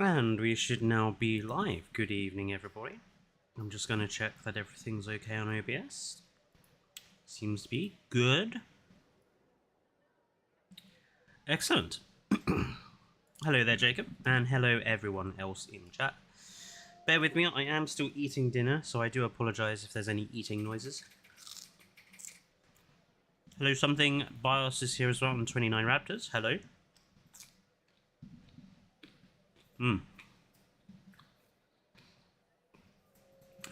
And we should now be live. Good evening, everybody. I'm just going to check that everything's okay on OBS. Seems to be good. Excellent. Hello there, Jacob, and hello everyone else in chat. Bear with me, I am still eating dinner, so I do apologise if there's any eating noises. Hello, something. Bios is here as well, and 29 Raptors. Hello.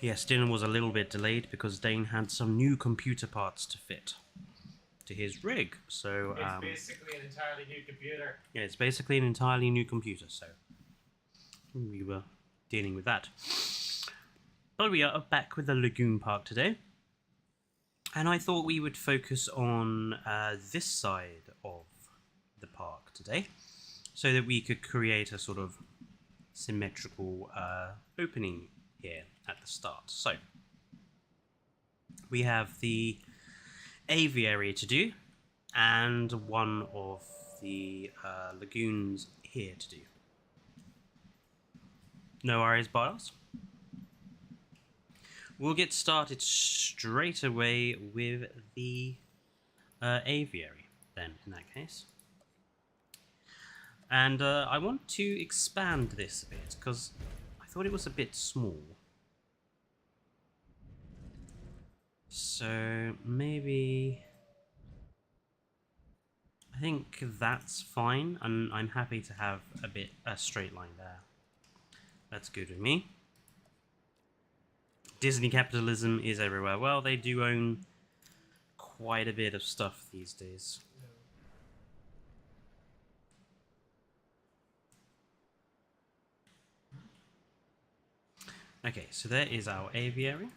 Yes, dinner was a little bit delayed because Dane had some new computer parts to fit to his rig. So it's basically an entirely new computer. Yeah, it's basically an entirely new computer. So we were dealing with that. But we are back with the Lagoon Park today, and I thought we would focus on this side of the park today, so that we could create a sort of symmetrical opening here at the start. So we have the aviary to do and one of the lagoons here to do. No worries, Bios. We'll get started straight away with the aviary then, in that case. And I want to expand this a bit because I thought it was a bit small. So maybe I think that's fine, and I'm happy to have a straight line there. That's good with me. Disney capitalism is everywhere. Well, they do own quite a bit of stuff these days. Okay, so there is our aviary.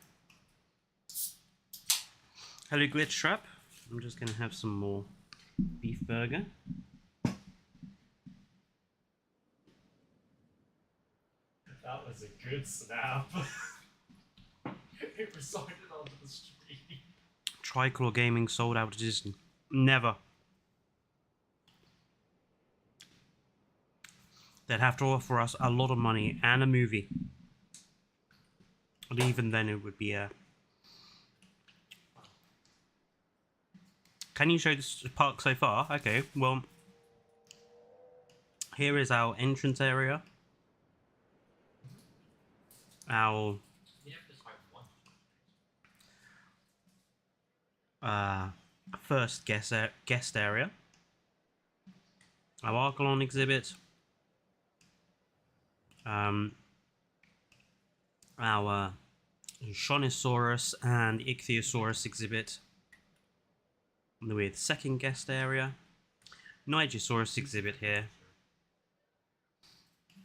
Hello, Glitch Trap. I'm just going to have some more beef burger. That was a good snap. It resounded onto the street. Tricolor Gaming sold out to Disney. Never. They'd have to offer us a lot of money and a movie. But even then it would be a... Can you show this park so far? Okay, well... Here is our entrance area. Our... first guest area. Our Archelon exhibit. Our Shonisaurus and Ichthyosaurus exhibit with second guest area. Nigersaurus exhibit here.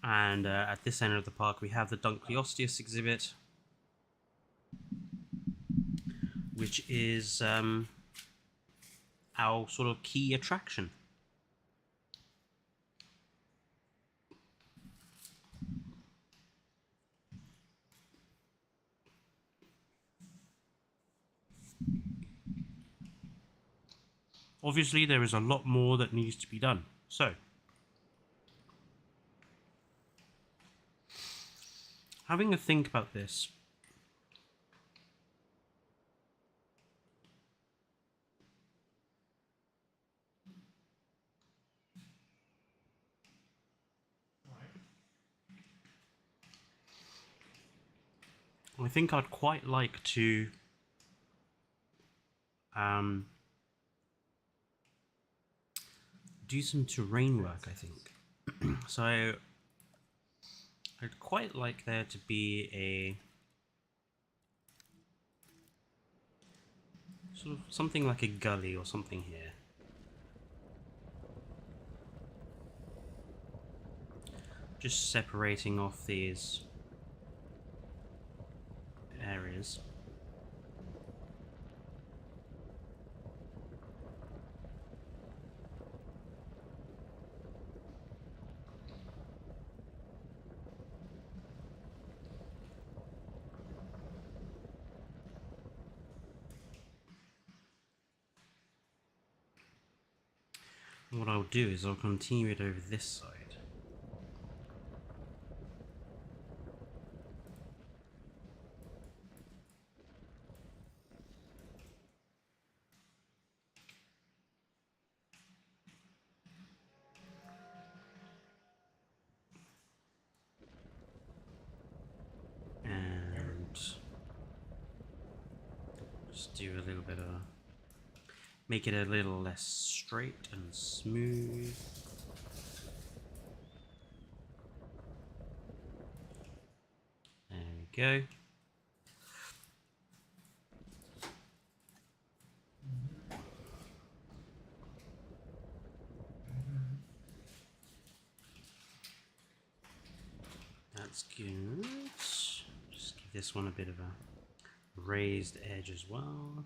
And at this end of the park we have the Dunkleosteus exhibit, which is our sort of key attraction. Obviously, there is a lot more that needs to be done. So, having a think about this, I think I'd quite like to do some terrain work, I think. So I'd quite like there to be a sort of something like a gully or something here. Just separating off these areas. What I'll do is I'll continue it over this side. do a little bit of make it a little less straight and smooth. There we go. That's good. Just give this one a bit of a raised edge as well.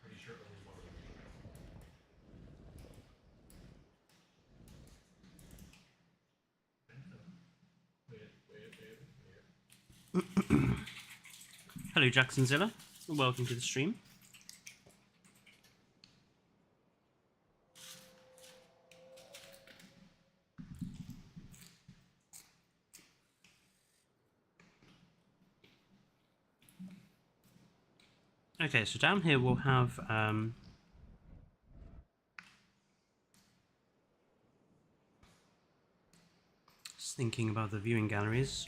Pretty sure only one of them. Wait. Hello, Jacksonzilla. Welcome to the stream. Okay, so down here we'll have just thinking about the viewing galleries.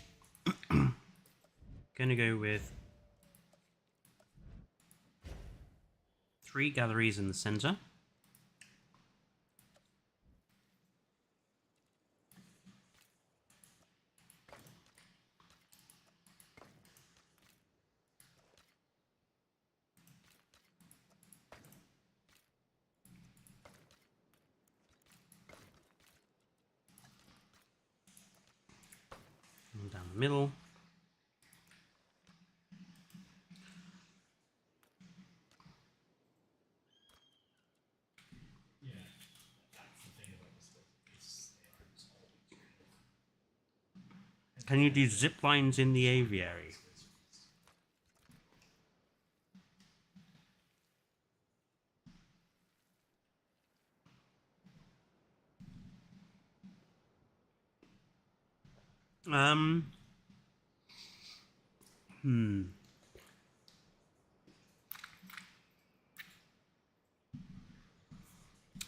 Gonna go with 3 galleries in the center. And down the middle. Yeah, that's the thing about this book. They are just always Can you do zip lines in the aviary?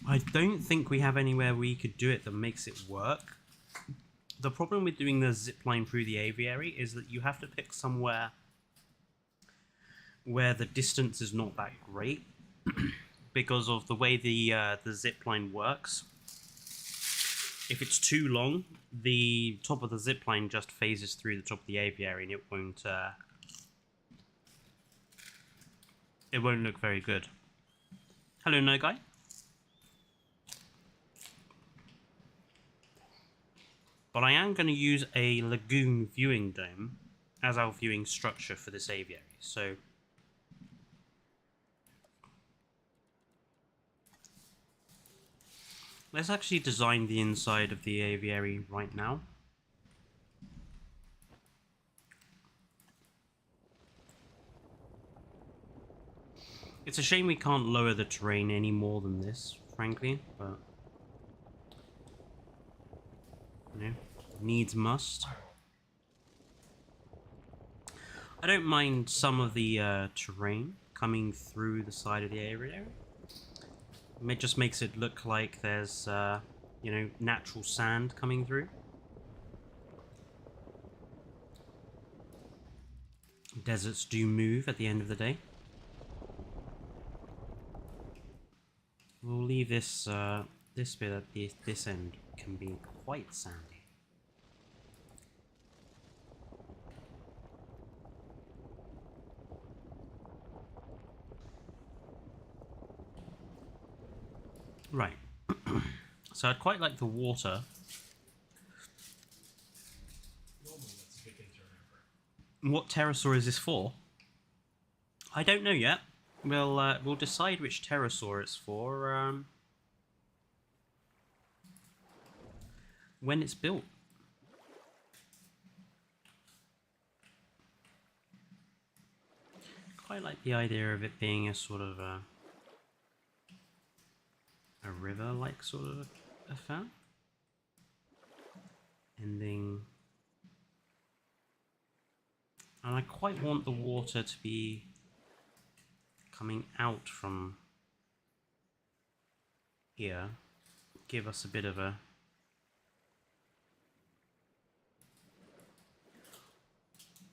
I don't think we have anywhere we could do it that makes it work. The problem with doing the zip line through the aviary is that you have to pick somewhere where the distance is not that great because of the way the zip line works. If it's too long, the top of the zip line just phases through the top of the aviary and it won't look very good. Hello, No Guy. But I am going to use a lagoon viewing dome as our viewing structure for this aviary. So let's actually design the inside of the aviary right now. It's a shame we can't lower the terrain any more than this, frankly, but you know, needs must. I don't mind some of the terrain coming through the side of the aviary. It just makes it look like there's, you know, natural sand coming through. Deserts do move at the end of the day. We'll leave this this bit at this end can be quite sandy. Right. So I'd quite like the water. Normally that's a good thing to remember. What pterosaur is this for? I don't know yet. We'll decide which pterosaur it's for when it's built. Quite like the idea of it being a sort of a river-like sort of affair. Ending. And I quite want the water to be coming out from here. Give us a bit of a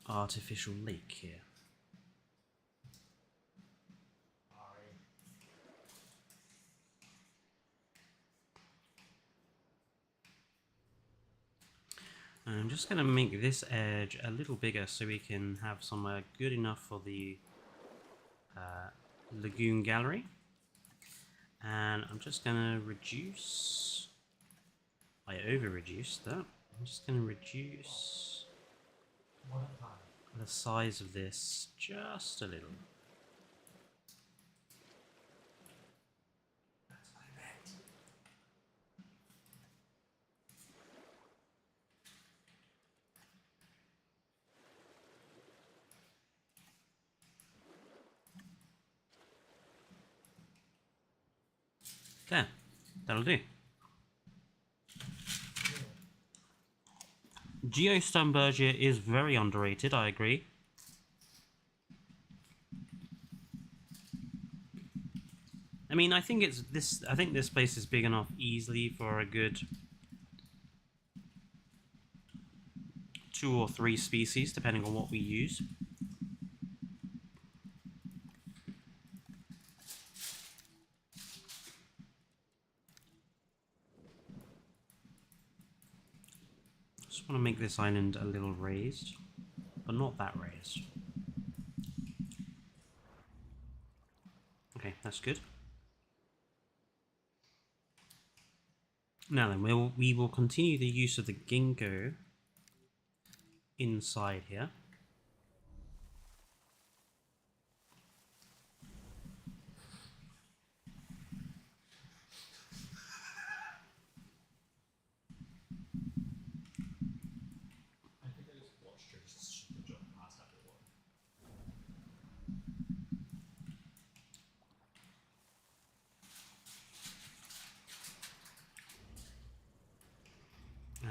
artificial lake here. And I'm just going to make this edge a little bigger so we can have somewhere good enough for the lagoon gallery. And I'm just going to reduce... I over-reduced that. I'm just going to reduce the size of this just a little. That's what I meant. There, that'll do. Geostumbergia is very underrated, I agree. I mean, I think this place is big enough easily for a good 2 or 3 species, depending on what we use. Just want to make this island a little raised, but not that raised. Okay, that's good. Now then, we will continue the use of the ginkgo inside here. I think I just watched her just shoot the jump past everyone.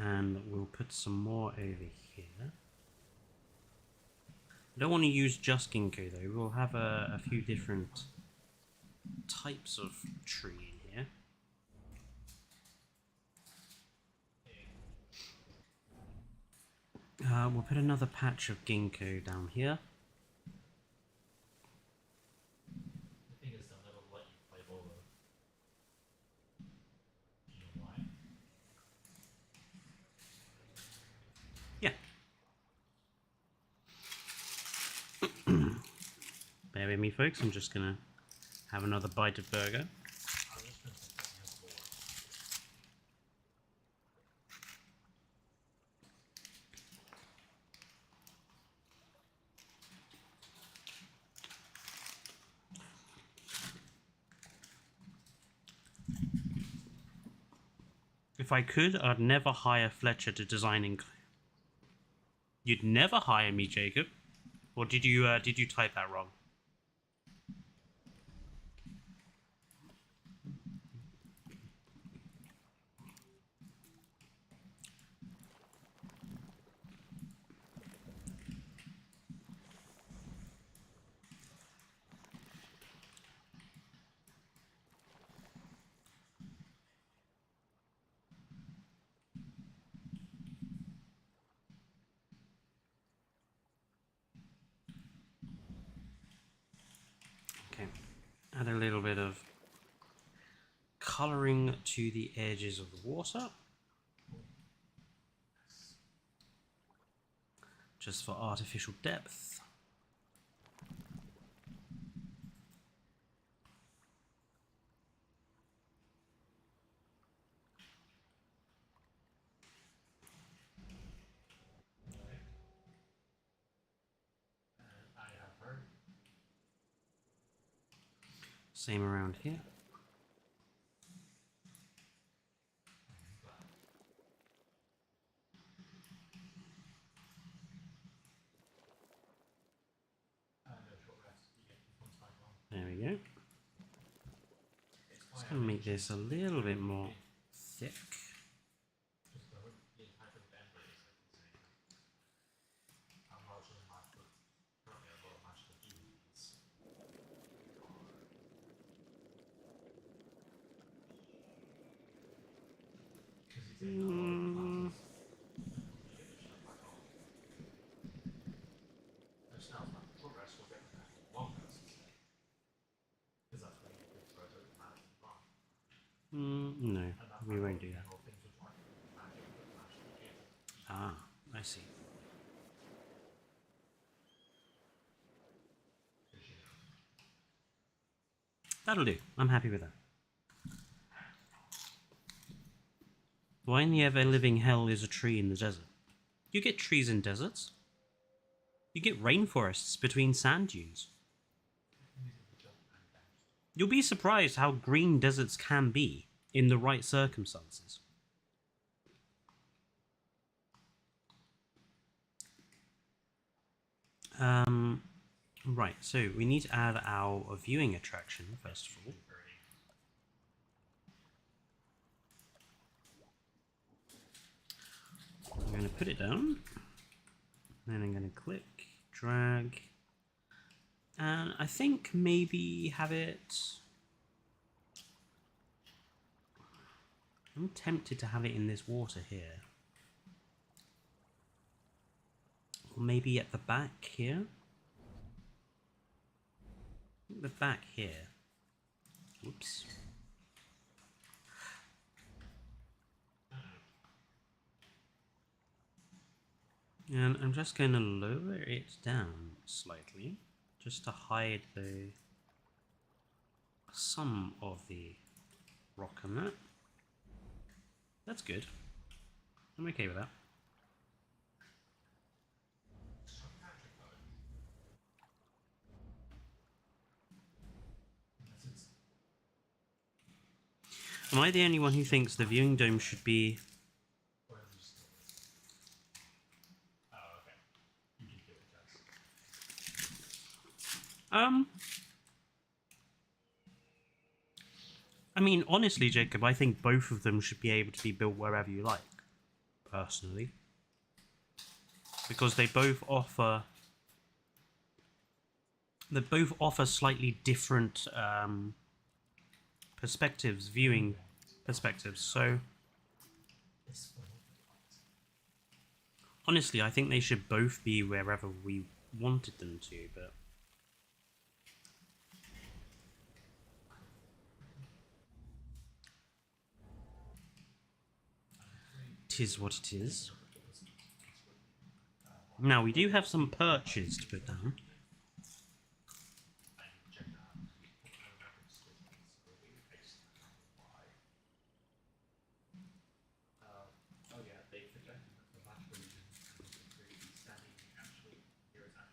And we'll put some more over here. I don't want to use just ginkgo though. We'll have a few different types of tree in here. We'll put another patch of ginkgo down here. The thing is, they'll never let you play bolo. Do you know why? Yeah. Bear with me, folks. I'm just gonna have another bite of burger. I was just going to say something else bolo. If I could, I'd never hire Fletcher to design in. You'd never hire me, Jacob. Or did you type that wrong? Okay, add a little bit of colouring to the edges of the water. Just for artificial depth. I have heard. Same around here. No short rest. You get 2 points back on. There we go. Just gonna make this a little bit more thick. Just the type of member is like insane. I'm largely matched with currently a lot of matched with humans. Because he's in a lot of classes. No, And we won't do that. all things which aren't magic but magically created. Ah, I see. Because, you know, That'll do. I'm happy with that. Why in the ever-living hell is a tree in the desert? You get trees in deserts. You get rainforests between sand dunes. You'll be surprised how green deserts can be in the right circumstances. Right, so we need to add our viewing attraction first of all. I'm going to put it down, then I'm going to click, drag, and I think maybe have it... I'm tempted to have it in this water here. Or maybe at the back here. The back here. Whoops. And I'm just going to lower it down slightly, just to hide some of the rock on that. That's good. I'm okay with that. Am I the only one who thinks the viewing dome should be... Oh, okay. You can do it, guys. I mean, honestly, Jacob, I think both of them should be able to be built wherever you like, personally. Because they both offer... They both offer slightly different perspectives, viewing perspectives, so... Honestly, I think they should both be wherever we wanted them to, but... Tis what it is. Now, we do have some perches to put down.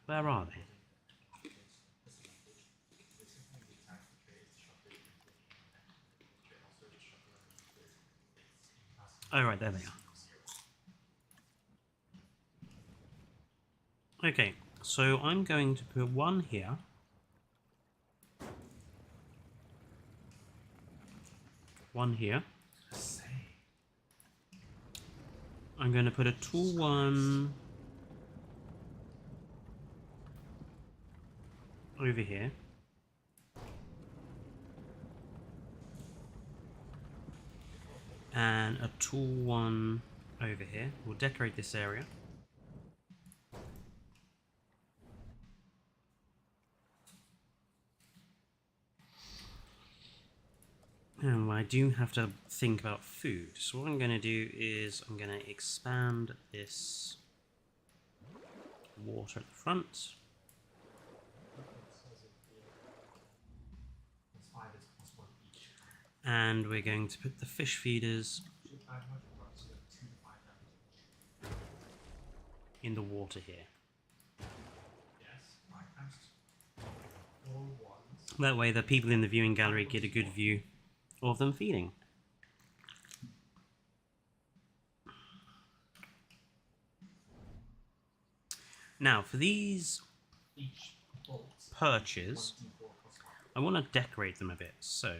Where are they? Oh, right, there they are. Okay, so I'm going to put one here. One here. I'm going to put a tall one over here. And a tall one over here. We'll decorate this area. And I do have to think about food. So what I'm going to do is I'm going to expand this water at the front. And we're going to put the fish feeders in the water here. That way the people in the viewing gallery get a good view of them feeding. Now for these perches, I want to decorate them a bit, so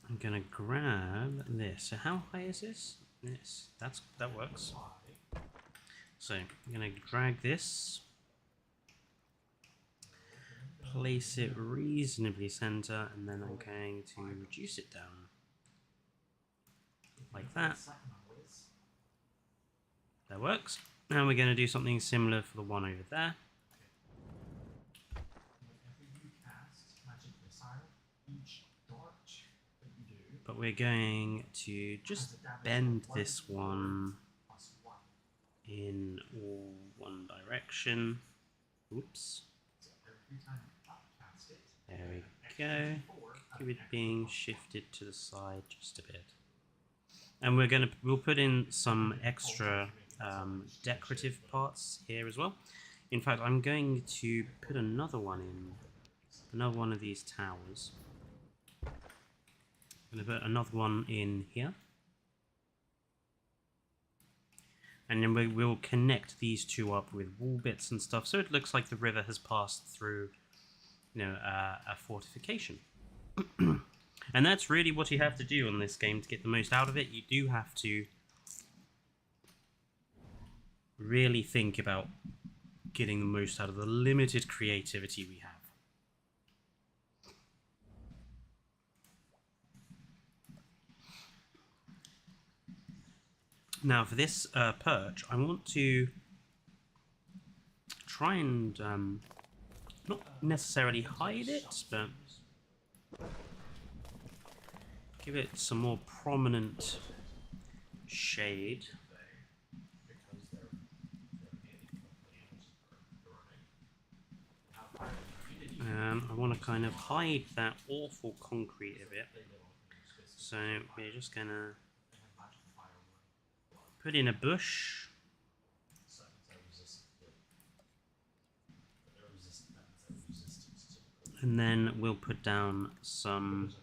I'm gonna grab this. So how high is this? This. That works. So I'm gonna drag this, place it reasonably center, and then I'm going to reduce it down like that. That works. Now we're going to do something similar for the one over there. But we're going to just bend this one in one direction. Oops. There we go. Keep it being shifted to the side just a bit. And we'll put in some extra decorative parts here as well. In fact, I'm going to put another one in, another one of these towers. I'm going to put another one in here. And then we'll connect these two up with wall bits and stuff, so it looks like the river has passed through, you know, a fortification. And that's really what you have to do on this game to get the most out of it. You do have to really think about getting the most out of the limited creativity we have. Now for this perch, I want to try and not necessarily hide it, but give it some more prominent shade. I want to kind of hide that awful concrete a bit. So we're just going to put in a bush. And then we'll put down some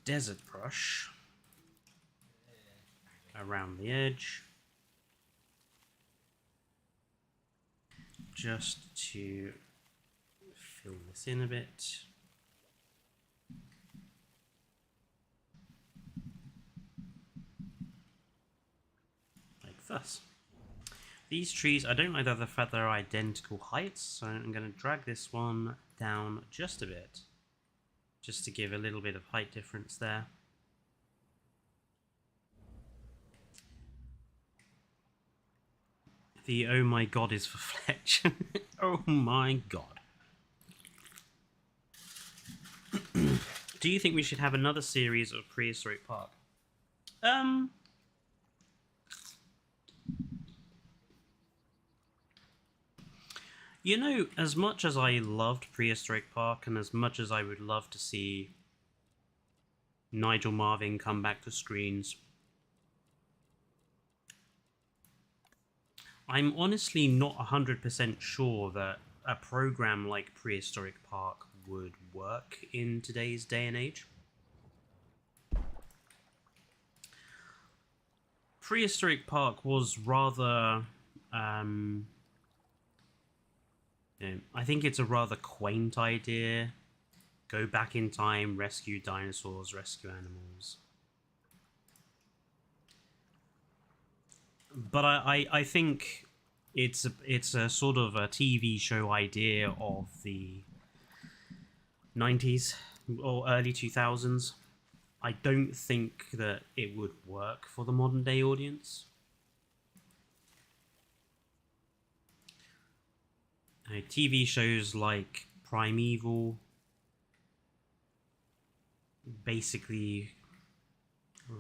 desert brush around the edge, just to fill this in a bit. Like thus. These trees, I don't like the fact they're identical heights, so I'm going to drag this one down just a bit, just to give a little bit of height difference there. The oh my god is for Fletch. Oh my god. Do you think we should have another series of Prehistoric Park? You know, as much as I loved Prehistoric Park, and as much as I would love to see Nigel Marvin come back to screens, I'm honestly not 100% sure that a program like Prehistoric Park would work in today's day and age. Prehistoric Park was rather... I think it's a rather quaint idea. Go back in time, rescue dinosaurs, rescue animals. But I think it's a sort of a TV show idea of the 90s or early 2000s. I don't think that it would work for the modern day audience. TV shows like Primeval basically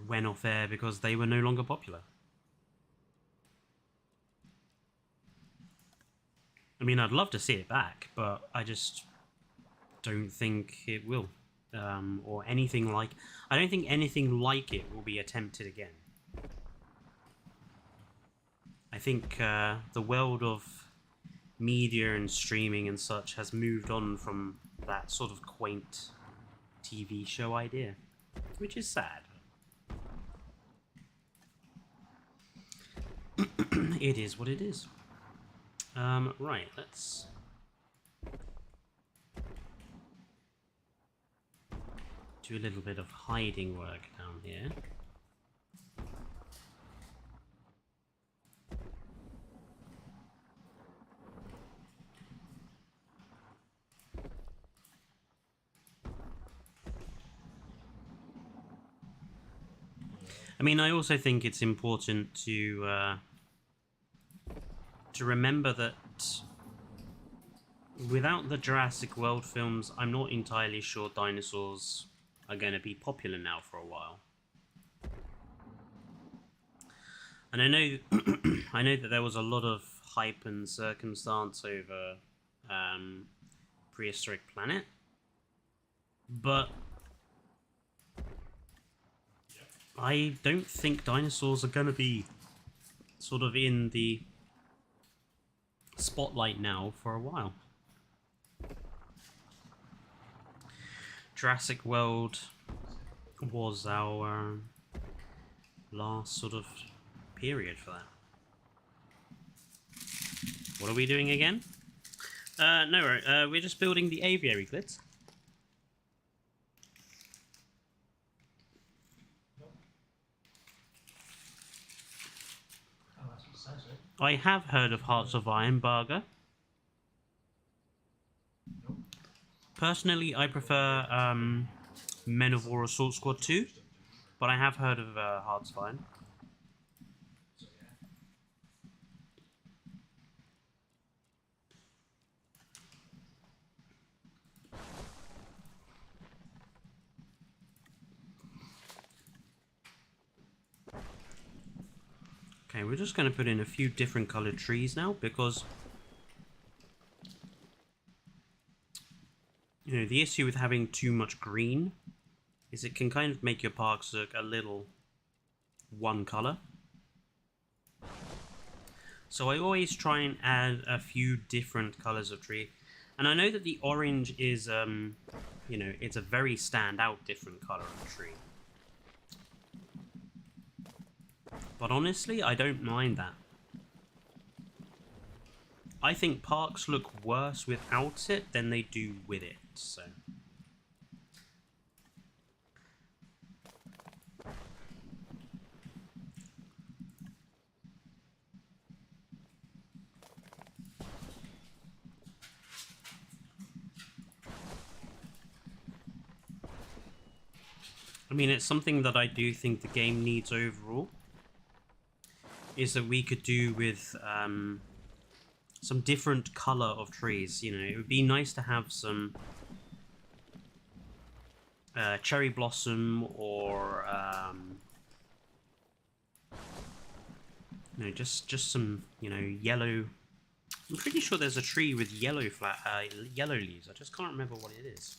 went off air because they were no longer popular. I mean, I'd love to see it back, but I just don't think it will. Or anything like... I don't think anything like it will be attempted again. I think the world of media and streaming and such has moved on from that sort of quaint TV show idea, which is sad. It is what it is. Right, let's do a little bit of hiding work down here. I mean, I also think it's important to remember that without the Jurassic World films, I'm not entirely sure dinosaurs are going to be popular now for a while. And I know, I know that there was a lot of hype and circumstance over Prehistoric Planet, but I don't think dinosaurs are going to be sort of in the spotlight now for a while. Jurassic World was our last sort of period for that. What are we doing again? No, we're just building the aviary grids. Oh, that's what it says, eh? I have heard of Hearts of Iron Burger. Personally, I prefer Men of War Assault Squad 2, but I have heard of Hearts of Iron. Okay, we're just going to put in a few different coloured trees now, because you know, the issue with having too much green is it can kind of make your parks look a little one colour. So I always try and add a few different colours of tree. And I know that the orange is, you know, it's a very standout different colour of tree. But honestly, I don't mind that. I think parks look worse without it than they do with it, so... I mean, it's something that I do think the game needs overall, is that we could do with some different colour of trees. You know, it would be nice to have some cherry blossom or you know, just some, you know, yellow. I'm pretty sure there's a tree with yellow yellow leaves. I just can't remember what it is.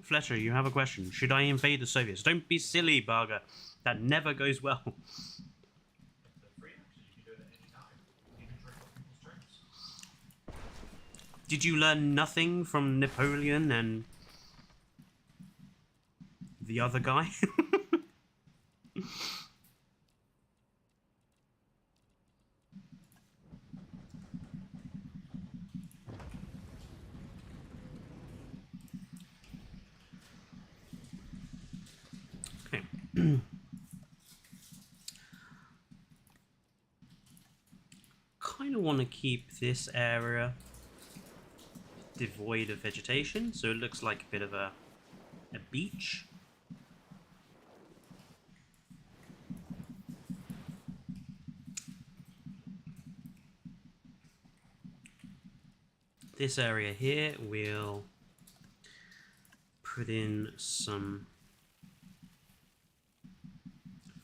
Fletcher, you have a question. Should I invade the Soviets? Don't be silly, Barger. That never goes well. Did you learn nothing from Napoleon and the other guy? Okay. Kind of want to keep this area devoid of vegetation, so it looks like a bit of a beach. This area here, we'll put in some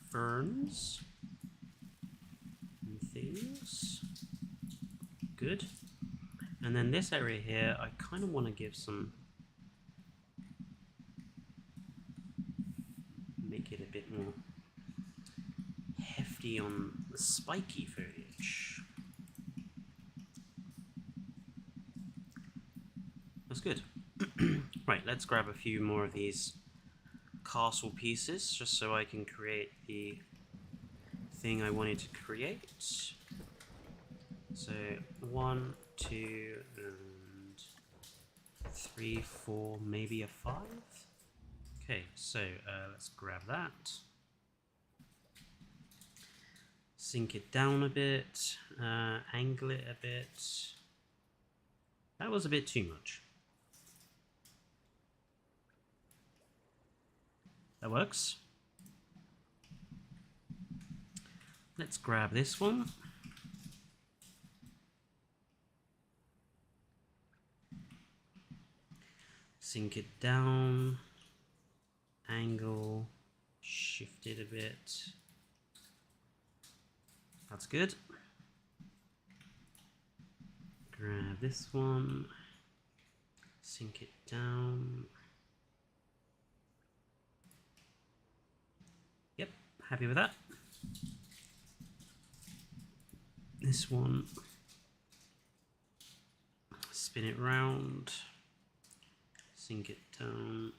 ferns and things. Good. And then this area here, I kind of want to give some... make it a bit more hefty on the spiky foliage. That's good. Right, let's grab a few more of these castle pieces, just so I can create the thing I wanted to create. So 1, 2, and 3, 4, maybe a 5. Okay, so let's grab that. Sink it down a bit, angle it a bit. That was a bit too much. That works. let's grab this one. Sink it down, angle, shift it a bit. That's good. Grab this one, sink it down. Yep, happy with that. This one, spin it round, sink it down.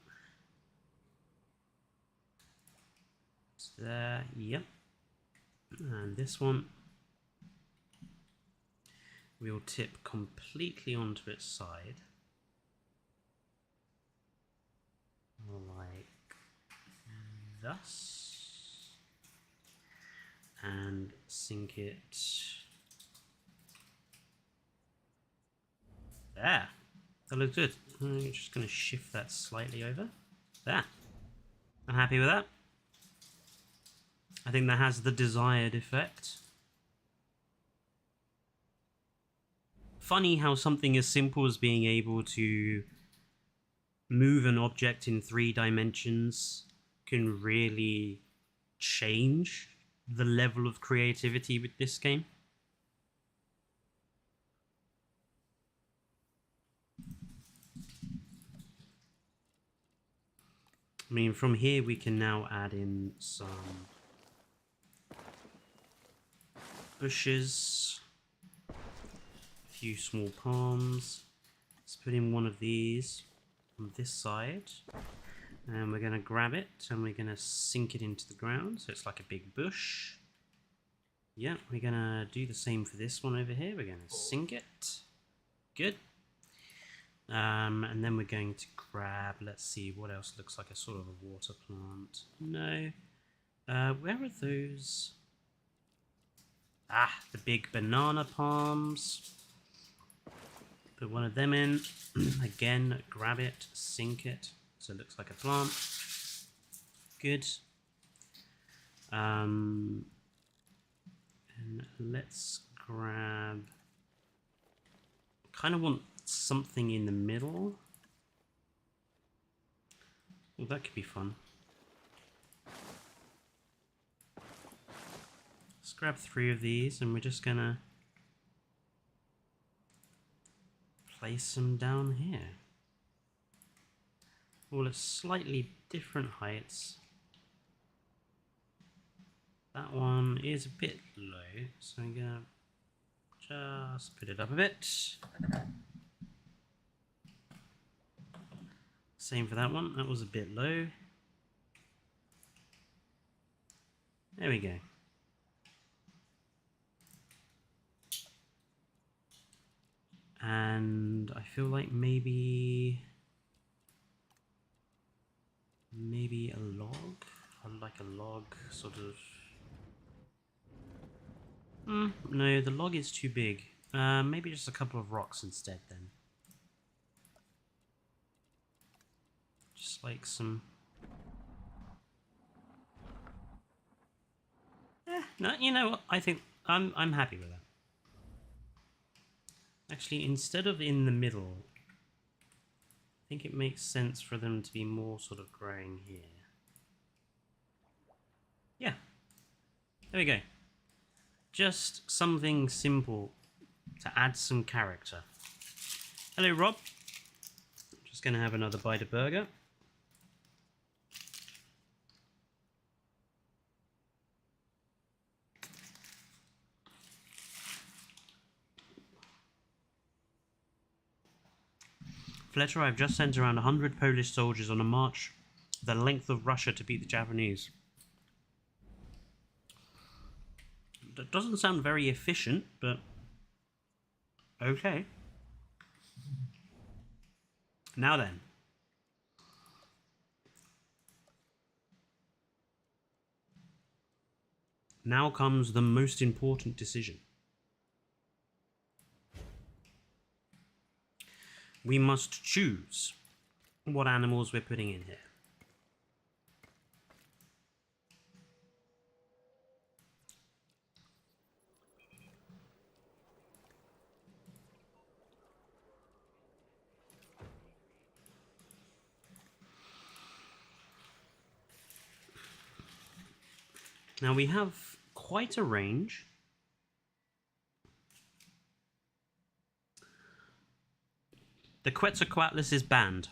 It's there, yep. And this one, we'll tip completely onto its side. Like thus. And sink it there. That looks good. I'm just going to shift that slightly over. There. I'm happy with that. I think that has the desired effect. Funny how something as simple as being able to move an object in 3 dimensions can really change the level of creativity with this game. I mean, from here we can now add in some bushes, a few small palms. Let's put in one of these on this side, and we're going to grab it and we're going to sink it into the ground so it's like a big bush. Yeah, we're going to do the same for this one over here. We're going to sink it. Good. And then we're going to grab, let's see, what else looks like a sort of a water plant. No. Where are those? Ah, the big banana palms. Put one of them in. Again, grab it, sink it, so it looks like a plant. Good. And let's grab... kind of want something in the middle. Well, that could be fun. Let's grab 3 of these and we're just gonna place them down here. All at slightly different heights. That one is a bit low, so I'm gonna just put it up a bit. Same for that one, that was a bit low. There we go. And I feel like maybe a log? I'd like a log, sort of. No, the log is too big. Maybe just a couple of rocks instead then. Just like some... no, you know what? I think I'm happy with that. Actually, instead of in the middle, I think it makes sense for them to be more sort of growing here. Yeah. There we go. Just something simple to add some character. Hello, Rob. Just going to have another bite of burger. Fletcher, I've just sent around 100 Polish soldiers on a march the length of Russia to beat the Japanese. That doesn't sound very efficient, but okay. Now then. Now comes the most important decision. We must choose what animals we're putting in here. Now we have quite a range. The Quetzalcoatlus is banned.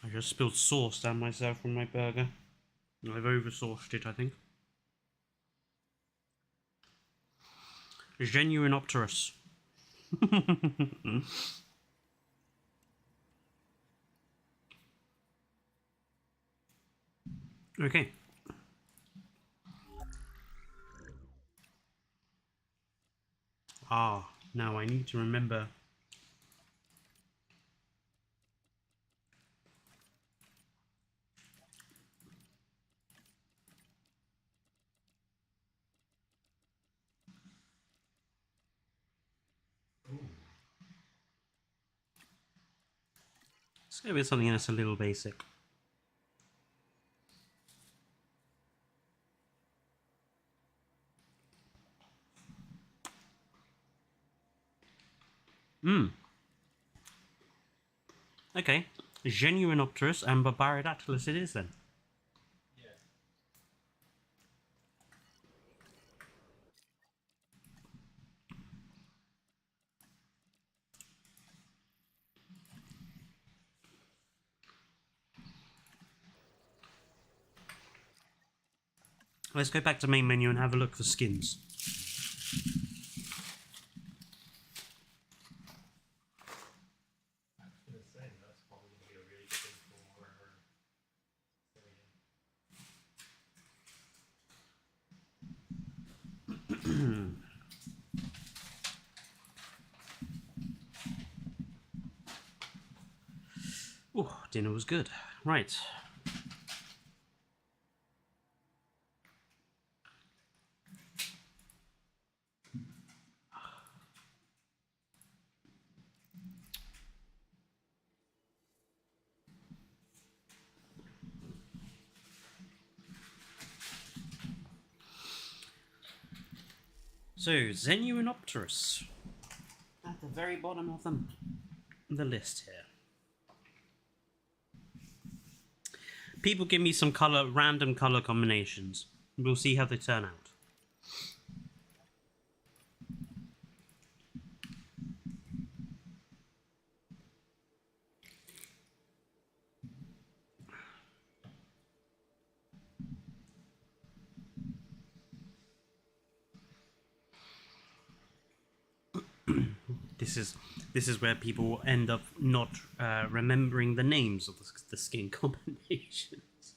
I just spilled sauce down myself from my burger. I've oversauced it, I think. Genuine Opterus. Okay. Ah, now I need to remember. Let's go with something that's a little basic. Okay. Genuine Opterus and Barbariodactylus it is then. Yeah. Let's go back to main menu and have a look for skins. I was gonna say that's probably gonna be a really good thing for Oh, dinner was good. Right. So, Zenuinopterus. At the very bottom of the list here. People give me some random color combinations. We'll see how they turn out. This is where people end up not remembering the names of the skin combinations.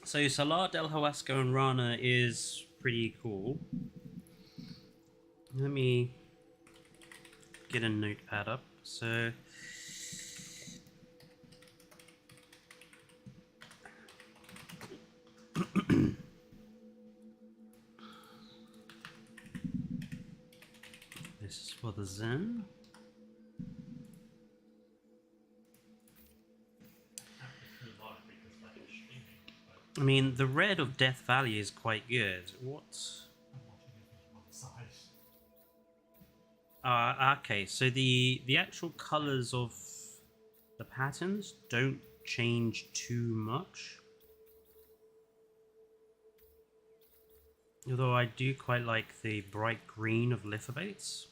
So Salar del Huasco and Rana is pretty cool. Let me get a notepad up. So this is for the Zen. I mean, the red of Death Valley is quite good. What? Okay, so the actual colors of the patterns don't change too much. Although I do quite like the bright green of lithobates.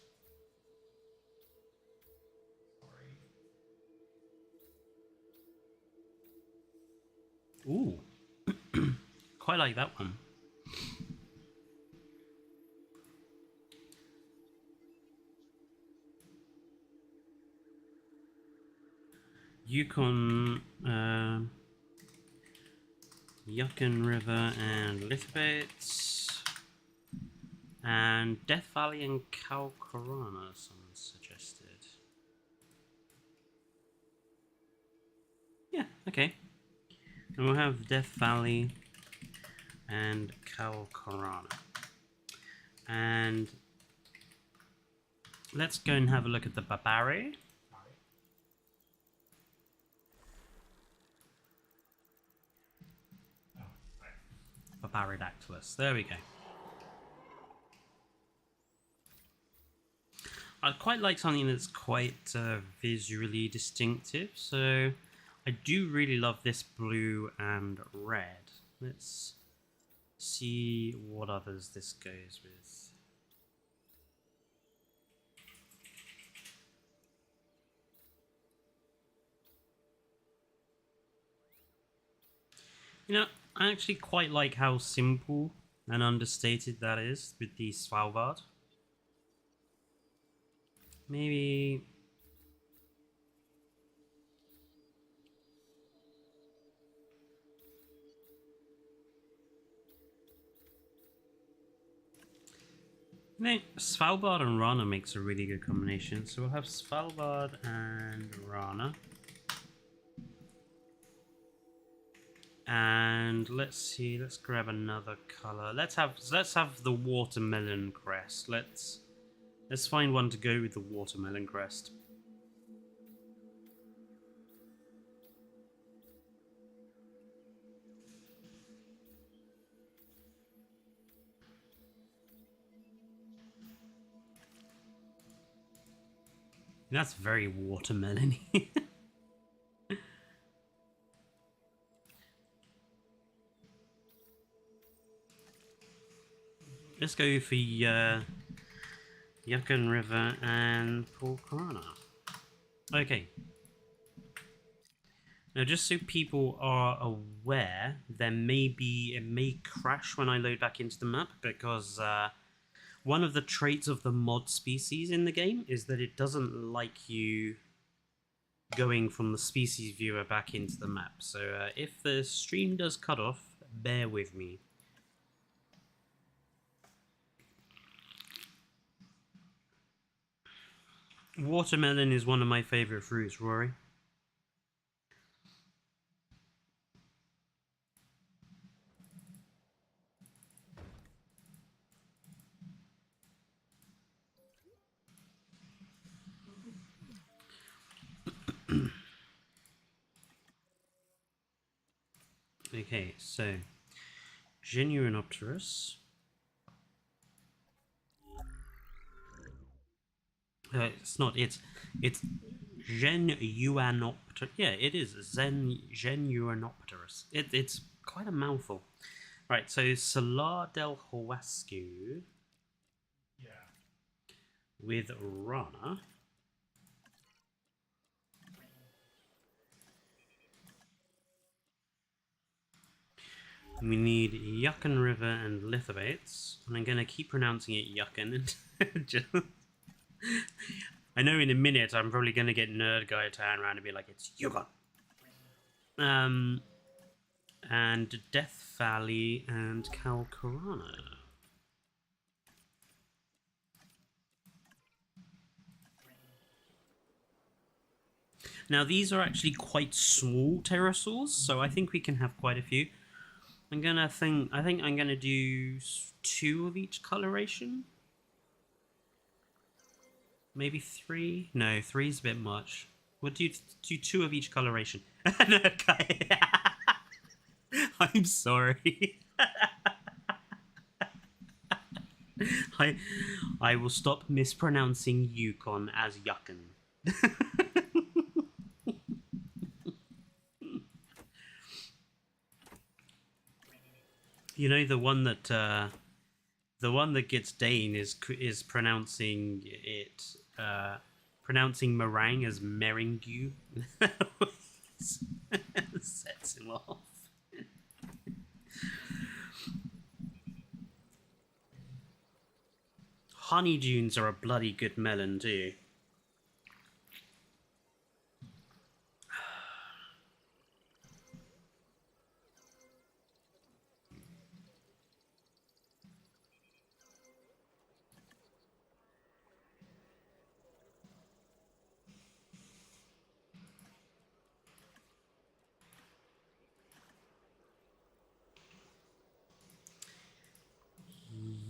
Ooh. Quite like that one. Yukon, Yukon River and lithobates. And Death Valley and Kalkarana, someone suggested. Yeah, okay. And we'll have Death Valley and Kalkarana. And let's go and have a look at the Barbari. Alright. Oh, right. Barbaridactylus. There we go. I quite like something that's quite visually distinctive, so I do really love this blue and red. Let's see what others this goes with. You know, I actually quite like how simple and understated that is with the Svalbard. Maybe... No, Svalbard and Rana makes a really good combination. So we'll have Svalbard and Rana. And let's see, let's grab another color. Let's have the watermelon crest. Let's find one to go with the watermelon crest. That's very watermelon-y. Let's go for Yukon River and Pulkarana. Okay. Now, just so people are aware, it may crash when I load back into the map because one of the traits of the mod species in the game is that it doesn't like you going from the species viewer back into the map. So if the stream does cut off, bear with me. Watermelon is one of my favorite fruits, Rory. Okay, so Genuinopterus. It's not. It's Genuinopterus. Yeah, it is Genuinopterus. It's quite a mouthful. Right. So Salar del Huasco Yeah. with Rana. We need Yukon River and Lithobates, and I'm going to keep pronouncing it Yukon. Just... I know in a minute I'm probably going to get Nerd Guy to turn around and be like, it's Yukon. And Death Valley and Kalkarana. Now these are actually quite small pterosaurs, so I think we can have quite a few. I think I'm gonna do 2 of each coloration. Maybe 3? No, 3 is a bit much. We'll do 2 of each coloration. No, okay. I'm sorry. I will stop mispronouncing Yukon as Yukon. You know, the one that gets Dane is pronouncing it pronouncing meringue as meringue. Sets him off. Honey dunes are a bloody good melon too.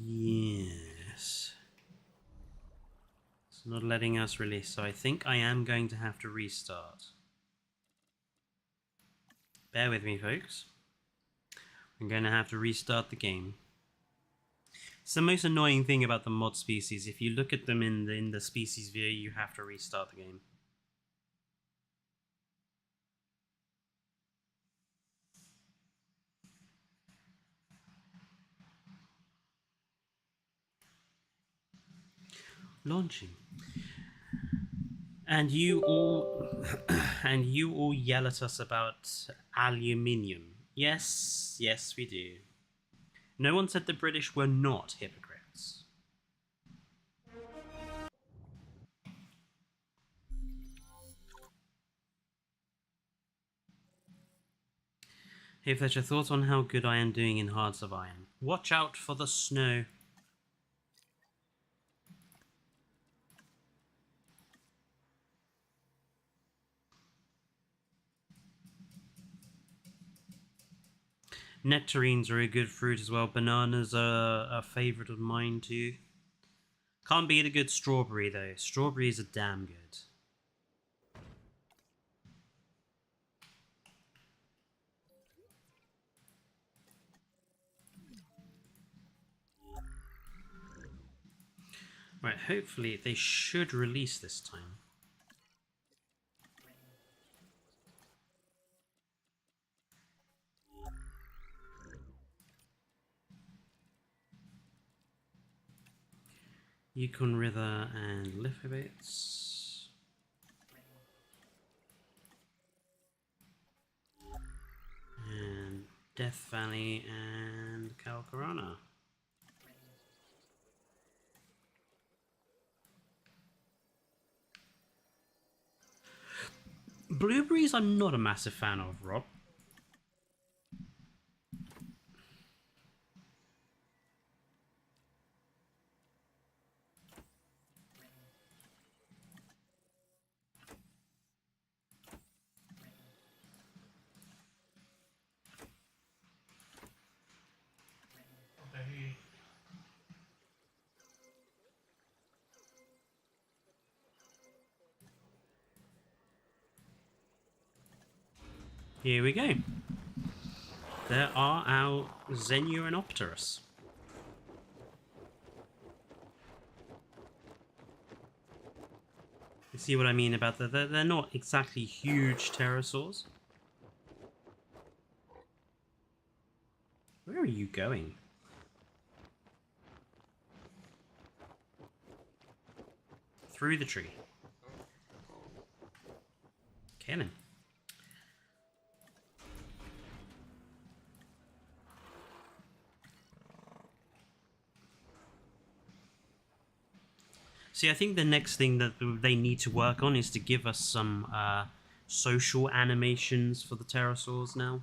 Yeah. not letting us release, so I think I am going to have to restart. Bear with me, folks. I'm going to have to restart the game. It's the most annoying thing about the mod species. If you look at them in the species view, you have to restart the game. Launching. And you all and you all yell at us about aluminium. Yes, yes we do. No one said the British were not hypocrites. Hey Fletcher, thoughts on how good I am doing in Hearts of Iron? Watch out for the snow. Nectarines are a good fruit as well. Bananas are a favourite of mine too. Can't beat a good strawberry though. Strawberries are damn good. Right, hopefully they should release this time. Yukon River and Lithobates. And Death Valley and Kalkarana. Blueberries I'm not a massive fan of, Rob. Okay. Here we go. There are our Zenuanopterus. You see what I mean about that? They're not exactly huge pterosaurs. Where are you going? Through the tree. Kill him. See, I think the next thing that they need to work on is to give us some social animations for the pterosaurs now.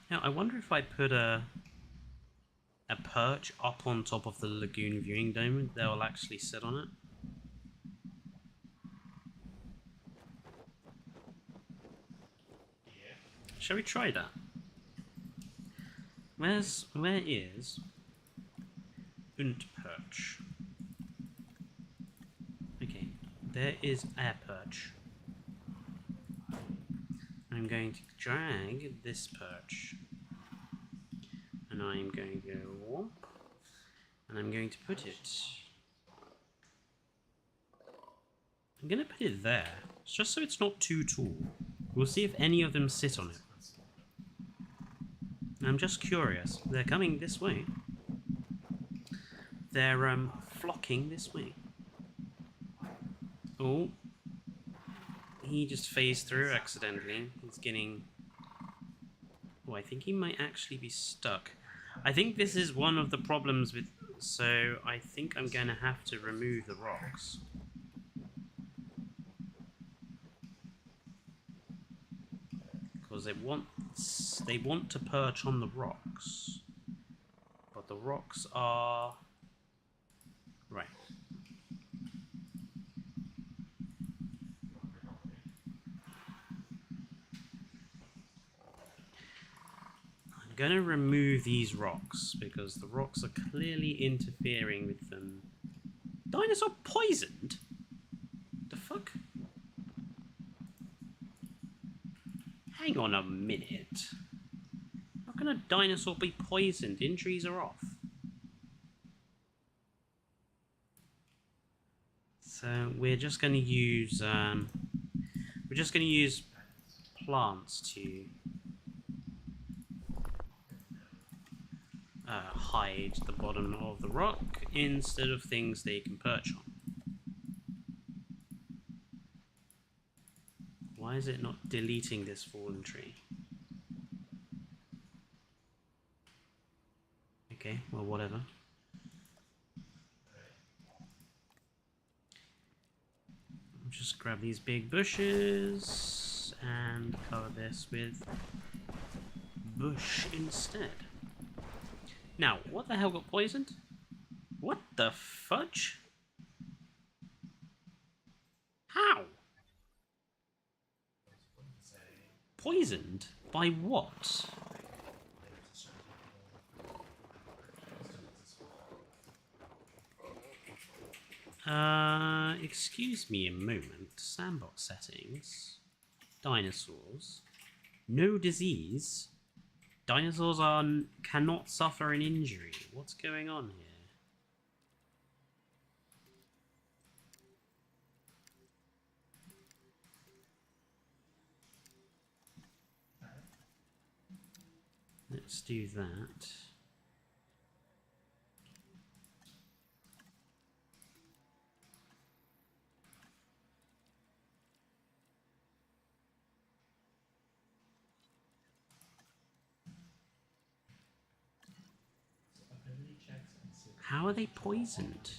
Now, I wonder if I put a perch up on top of the lagoon viewing dome, they'll actually sit on it. Yeah. Shall we try that? Where is und perch? Okay, there is a perch. I'm going to drag this perch, and I'm going to go whoop, and I'm going to put it. I'm going to put it there, just so it's not too tall. We'll see if any of them sit on it. I'm just curious. They're coming this way. They're flocking this way. Oh. He just phased through accidentally. He's getting... Oh, I think he might actually be stuck. I think this is one of the problems with... So, I think I'm going to have to remove the rocks. Because they want to perch on the rocks. But the rocks are... Right. gonna remove these rocks because the rocks are clearly interfering with them. Dinosaur poisoned? The fuck? Hang on a minute. How can a dinosaur be poisoned? Injuries are off. So we're just going to use plants to hide the bottom of the rock instead of things they can perch on. Why is it not deleting this fallen tree? Okay, well, whatever. I'll just grab these big bushes and cover this with bush instead. Now, what the hell got poisoned? What the fudge? How? Poisoned? By what? Excuse me a moment. Sandbox settings. Dinosaurs. No disease. Dinosaurs cannot suffer an injury. What's going on here? Let's do that. How are they poisoned?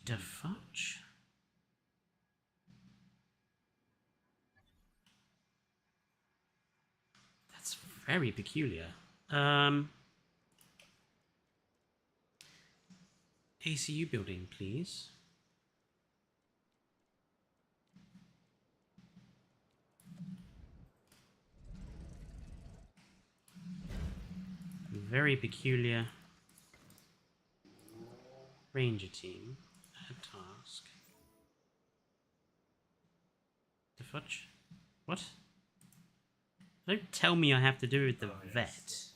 The fudge? That's very peculiar. ACU building, please. Very peculiar. Ranger team. Add task. The fudge? What? Don't tell me I have to do it with the vet.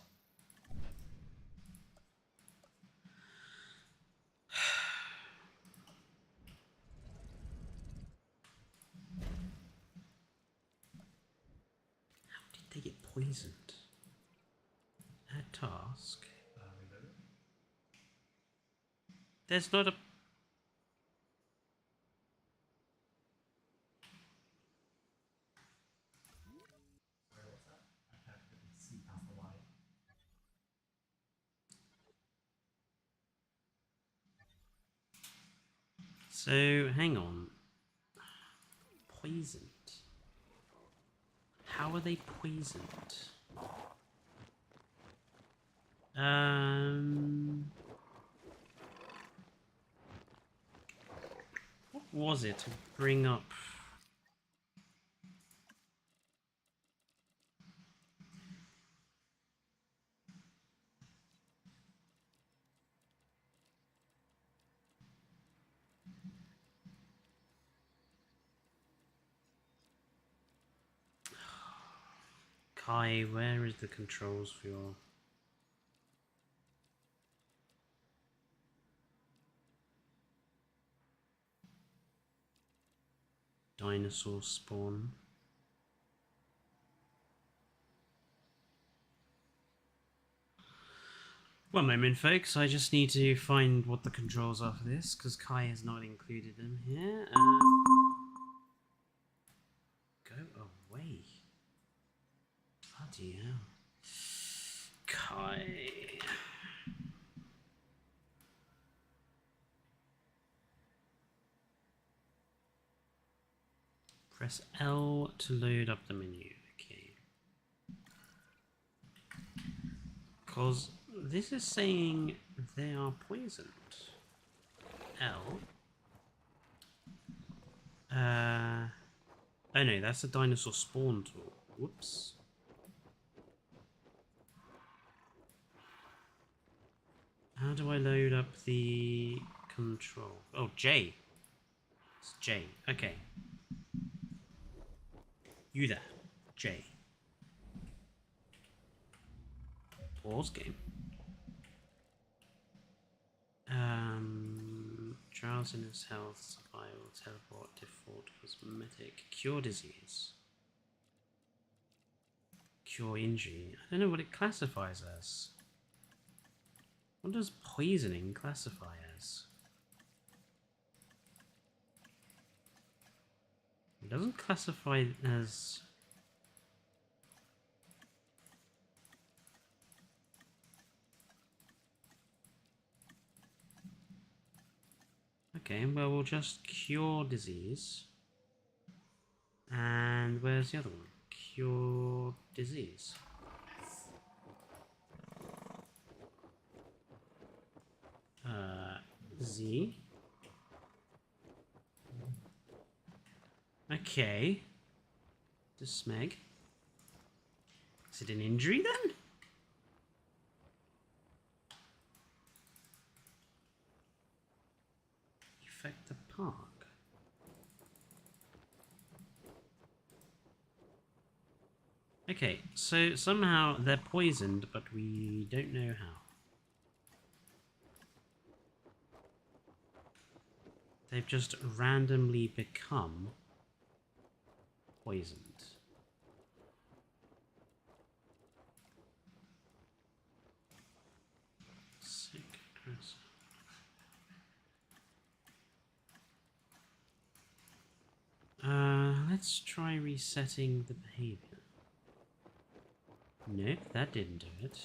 How did they get poisoned? Add task. There's not a... So, hang on. Poisoned. How are they poisoned? What was it to bring up? Kai, where is the controls for your... dinosaur spawn? One moment, folks. I just need to find what the controls are for this, because Kai has not included them here. Go away. Bloody hell. Kai. Press L to load up the menu. Okay. Because this is saying they are poisoned. L. Oh no, that's a dinosaur spawn tool. Whoops. How do I load up the control? Oh, J. It's J. Okay. You there. J. Pause game. Drowsiness, health, survival, teleport, default, cosmetic, cure disease. Cure injury. I don't know what it classifies as. What does poisoning classify as? It doesn't classify as... Okay, well, we'll just cure disease. And where's the other one? Cure disease. Z. Okay. The smeg. Is it an injury then? Affect the park. Okay, so somehow they're poisoned, but we don't know how. They've just randomly become poisoned. Sick. Let's try resetting the behavior. Nope, that didn't do it.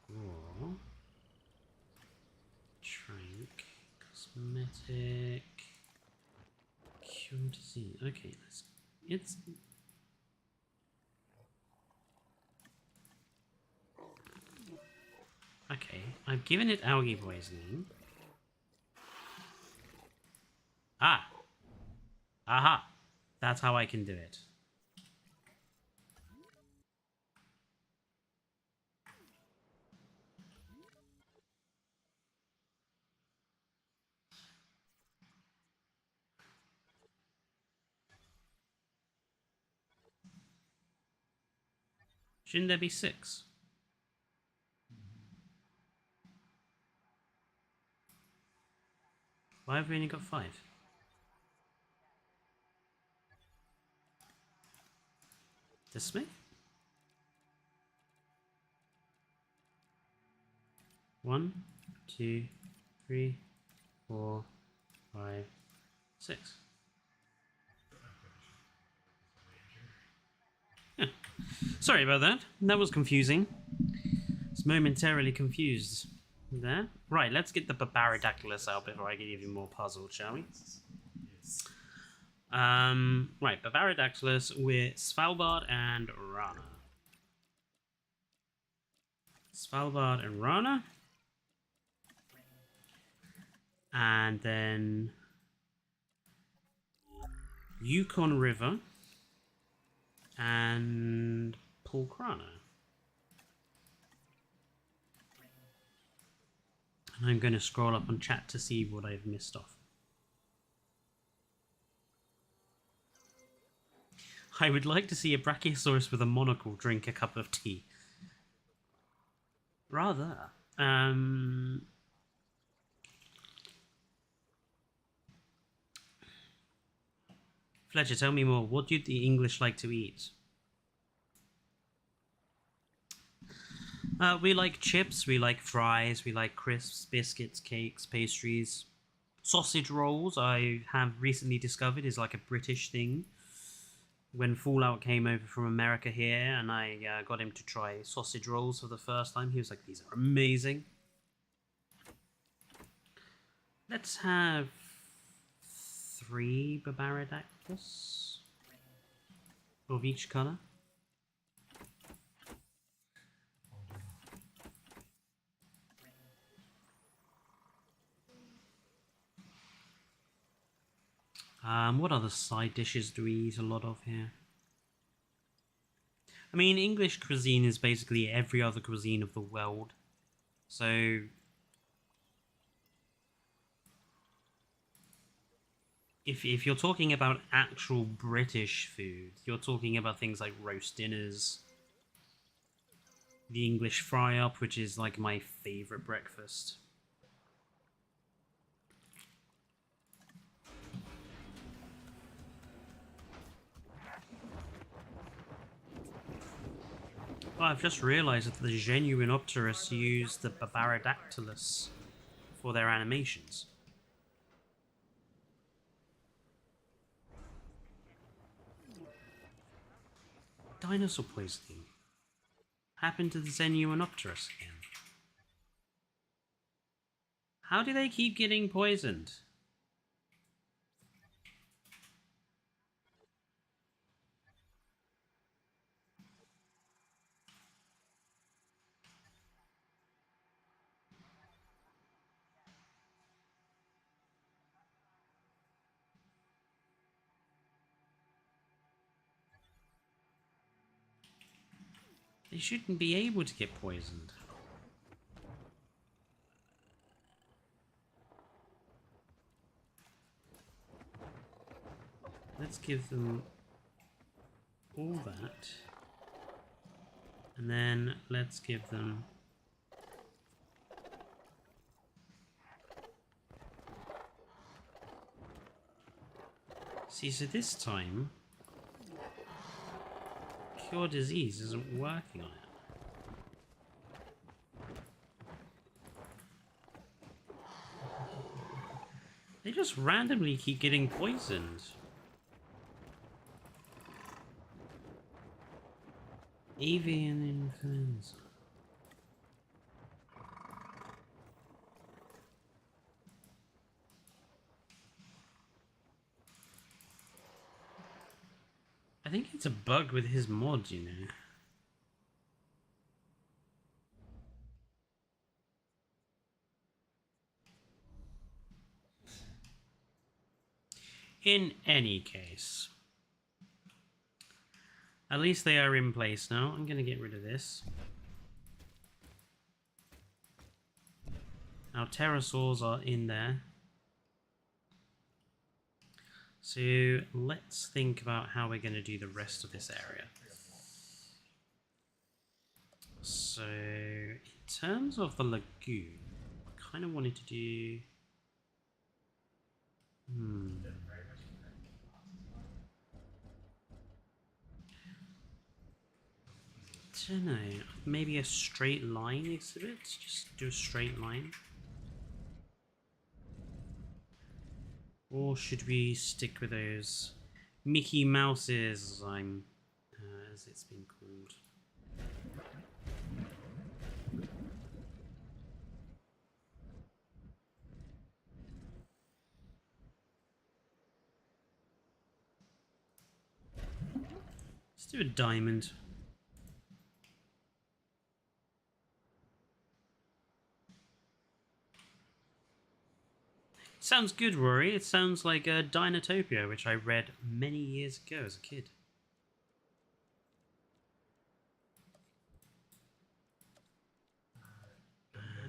Raw. Trank. Cosmetic. Cure disease. Okay, it's... Okay, I've given it algae poisoning. Ah! Aha! That's how I can do it. Shouldn't there be 6? Why have we only got 5? This me? 1, 2, 3, 4, 5, 6. Yeah. Sorry about that. That was confusing. It's momentarily confused there. Right, let's get the Babaridactylus out before I give you more puzzles, shall we? Right, Babaridactylus with Svalbard and Rana. Svalbard and Rana. And then Yukon River and Pulkrana. And I'm going to scroll up on chat to see what I've missed off. I would like to see a Brachiosaurus with a monocle drink a cup of tea. Rather. Fletcher, tell me more. What do the English like to eat? We like chips, we like fries, we like crisps, biscuits, cakes, pastries. Sausage rolls, I have recently discovered, is like a British thing. When Fallout came over from America here and I got him to try sausage rolls for the first time, he was like, these are amazing. Let's have 3 Babaridactylus of each colour. What other side dishes do we eat a lot of here? I mean, English cuisine is basically every other cuisine of the world. So if you're talking about actual British food, you're talking about things like roast dinners, the English fry up, which is like my favorite breakfast. Oh, I've just realized that the Genuinopterus use the Barbaridactylus for their animations. Dinosaur poisoning happened to the Genuinopterus again. How do they keep getting poisoned? They shouldn't be able to get poisoned. Let's give them all that. And then let's give them... See, so this time, cure disease isn't working on it. They just randomly keep getting poisoned. Avian influenza. I think it's a bug with his mod, you know. In any case, at least they are in place now. I'm going to get rid of this. Our pterosaurs are in there. So let's think about how we're going to do the rest of this area. So in terms of the lagoon, I kind of wanted to do... I don't know, maybe a straight line exhibit? Just do a straight line. Or should we stick with those Mickey Mouses, as it's been called? Let's do a diamond. Sounds good, Rory. It sounds like a Dinotopia, which I read many years ago as a kid.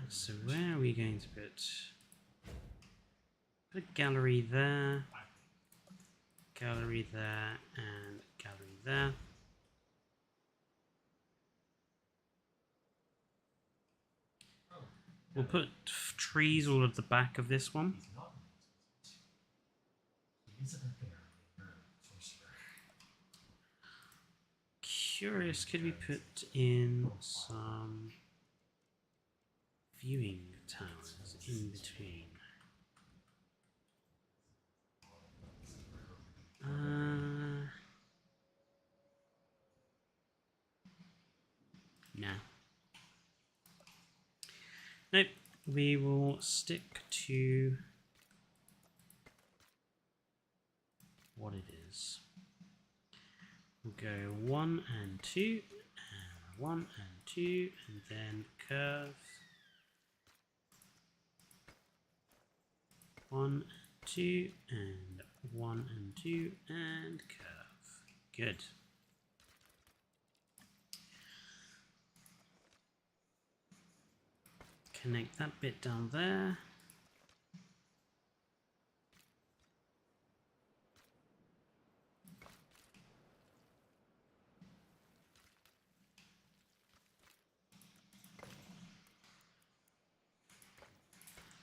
So where are we going to put a gallery there, gallery there, and gallery there. We'll put trees all at the back of this one. Curious, could we put in some viewing towers in between? No. Nope, we will stick to what it is. We'll go 1 and 2, and 1 and 2, and then curve. 1 and 2, and 1 and 2 and curve. Good. Connect that bit down there.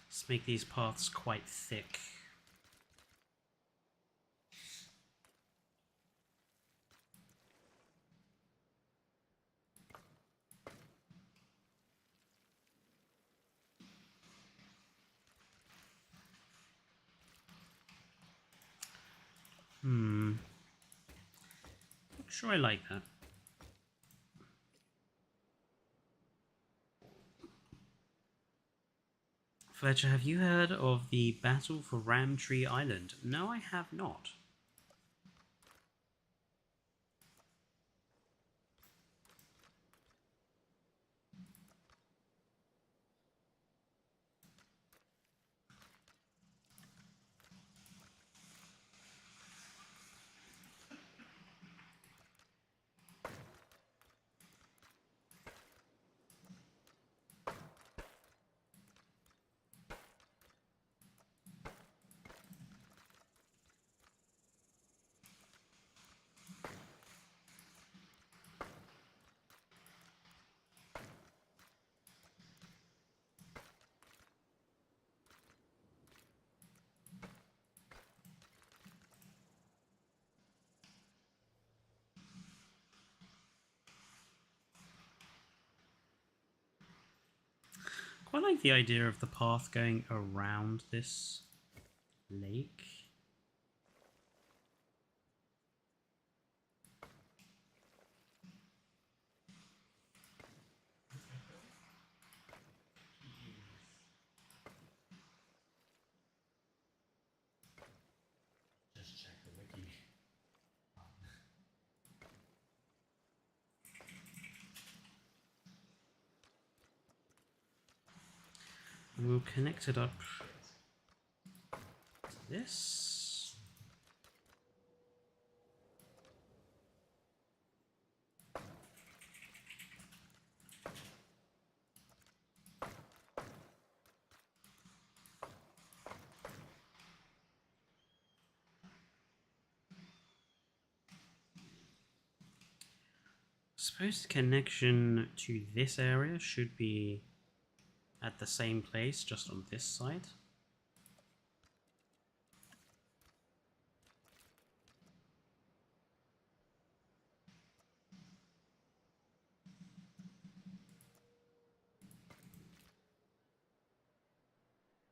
Let's make these paths quite thick. Not sure I like that. Fletcher, have you heard of the Battle for Ramtree Island? No, I have not. Quite like the idea of the path going around this lake. Just check the wiki. And we'll connect it up to this. Suppose the connection to this area should be at the same place, just on this side.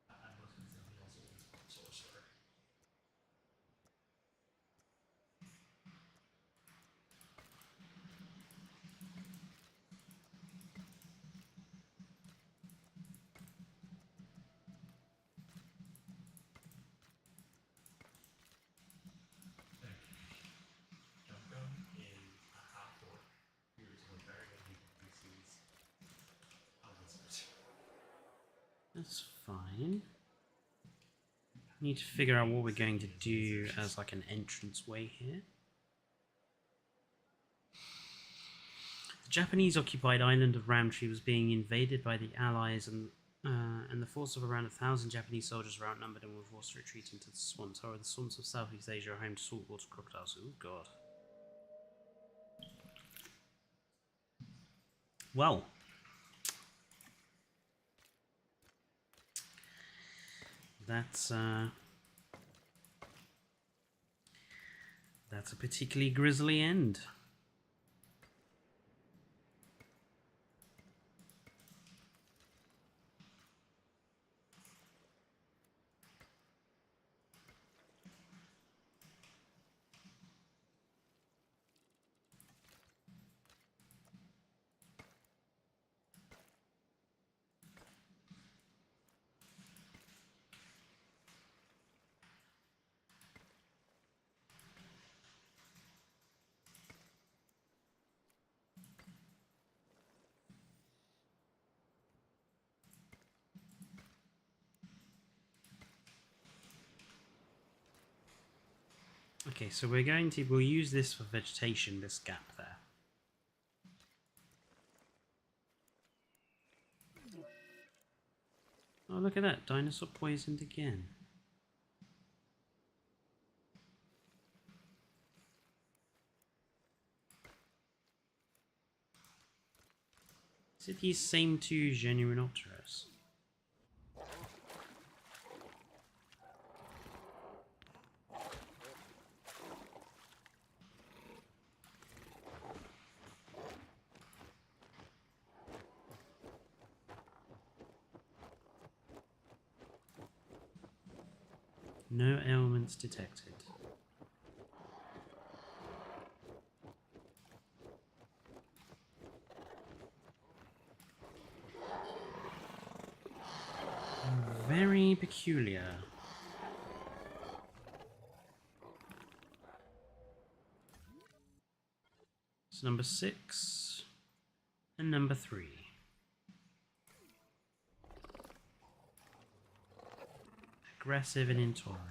I'm looking for something else with sorcerer. Jump gun in a half orc. Here's one very good PCs. That's fine. Need to figure out what we're going to do as like an entrance way here. The Japanese occupied island of Ramtree was being invaded by the Allies, and the force of around 1,000 Japanese soldiers were outnumbered and were forced to retreat into the swamps. However, the swamps of Southeast Asia are home to saltwater crocodiles. Oh god. Well. That's a particularly grisly end. Okay, so we'll use this for vegetation, this gap there. Oh, look at that, dinosaur poisoned again. Is it these same two Genuinopteros? No ailments detected. Very peculiar. It's number 6 and number 3. Aggressive and intolerant.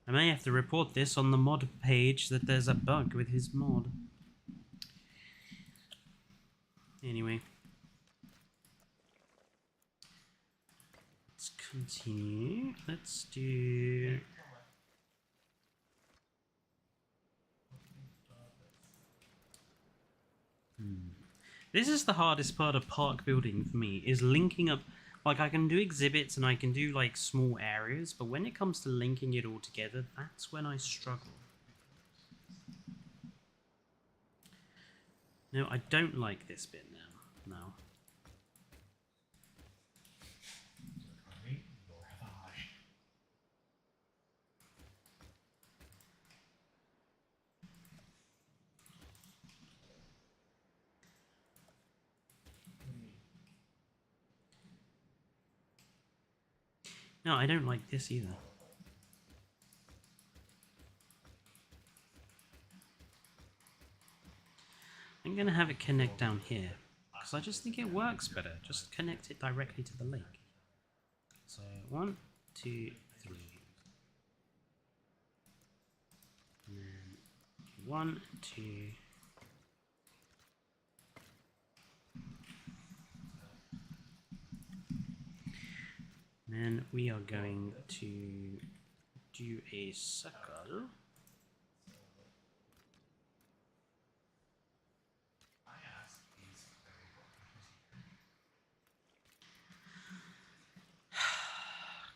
I may have to report this on the mod page that there's a bug with his mod. Anyway. Let's continue. Let's do... This is the hardest part of park building for me, is linking up. Like, I can do exhibits and I can do, like, small areas, but when it comes to linking it all together, that's when I struggle. No, I don't like this bit now. No. No, I don't like this either. I'm going to have it connect down here, because I just think it works better. Just connect it directly to the lake. So, 1, 2, 3. And then 1, 2. Then we are going to do a circle.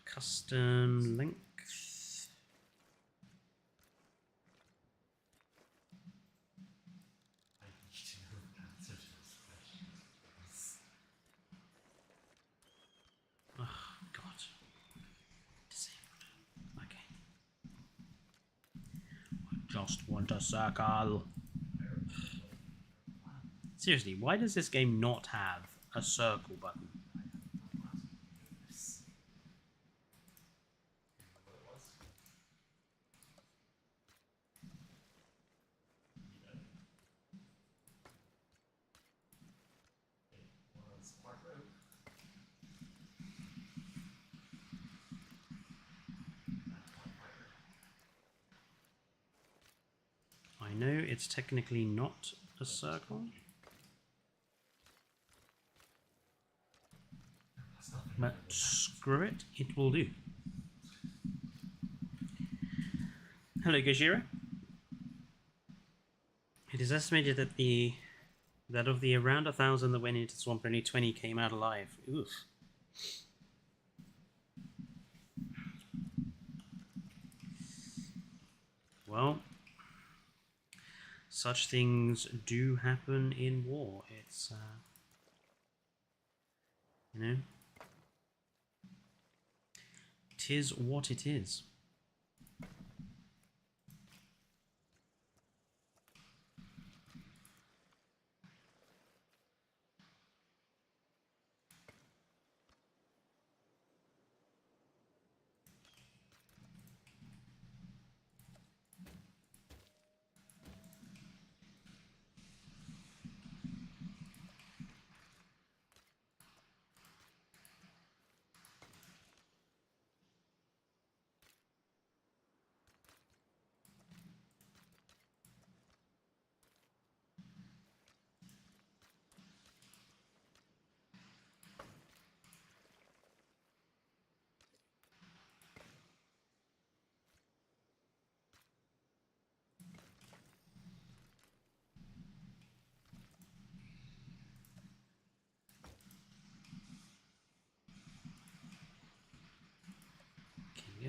Custom length. Oh, God. Disabled. Okay. I just want a circle. Seriously, why does this game not have a circle button? I know it's technically not a circle, but screw it, it will do. Hello, Gajira. It is estimated that of the around 1,000 that went into the swamp, only 20 came out alive. Oof. Well, such things do happen in war. It's, you know, 'tis what it is.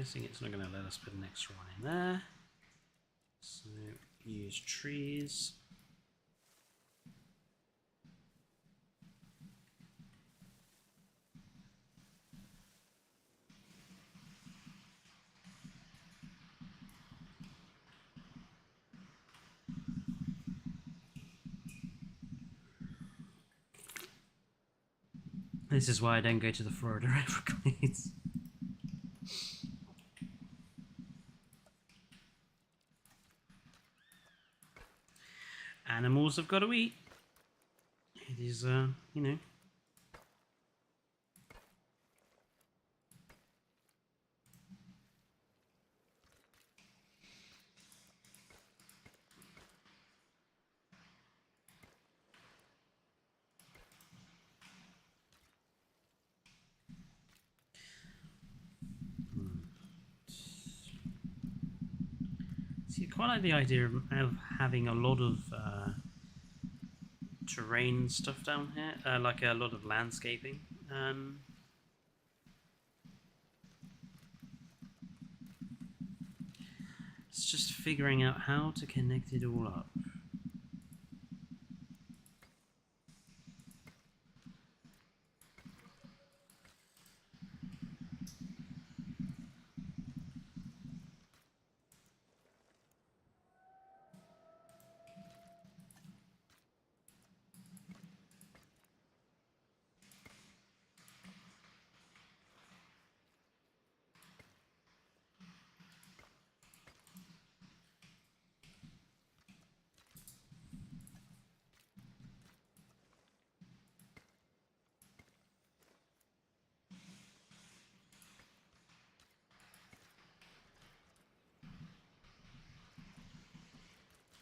guessing it's not going to let us put an extra one in there. So use trees. This is why I don't go to the Florida Everglades. Animals have got to eat. It is, you know. See, I quite like the idea of having a lot of terrain stuff down here, like a lot of landscaping. It's just figuring out how to connect it all up.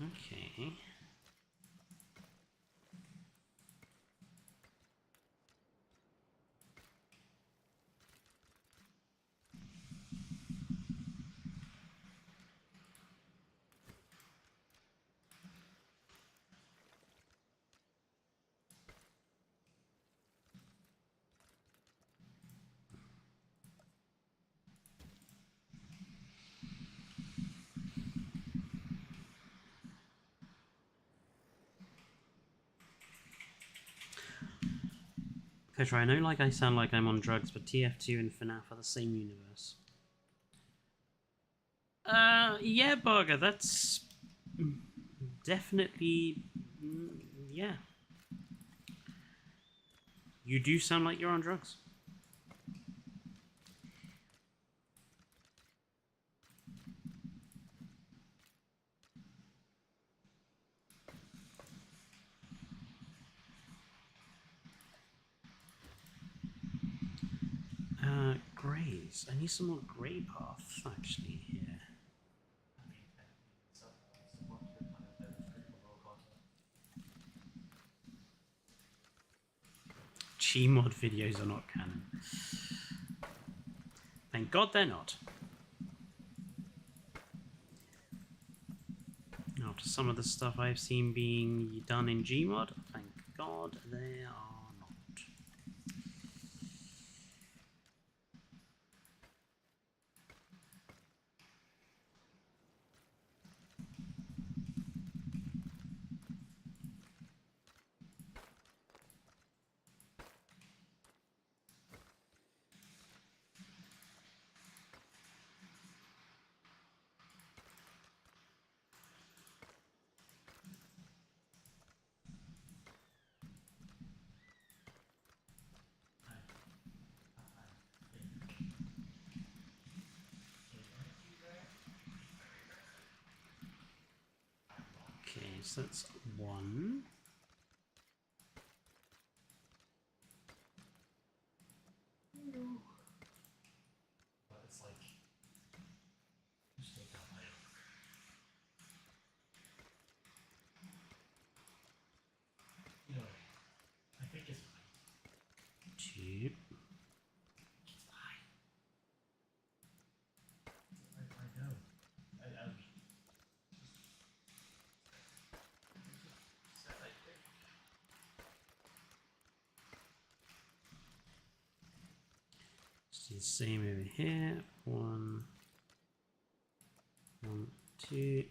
Okay. Petra, I know like I sound like I'm on drugs, but TF2 and FNAF are the same universe. Yeah, Barger, that's definitely, yeah. You do sound like you're on drugs. Greys. I need some more grey paths, actually, here. I mean, someone could kind of very more content. Gmod videos are not canon. Thank God they're not. After some of the stuff I've seen being done in Gmod, thank God they are not. Okay, so that's one. But it's like, just take out my. You know, I think it's fine. Two. It's fine. I know. I mean, set like Do the same over here. 1, 1, 2.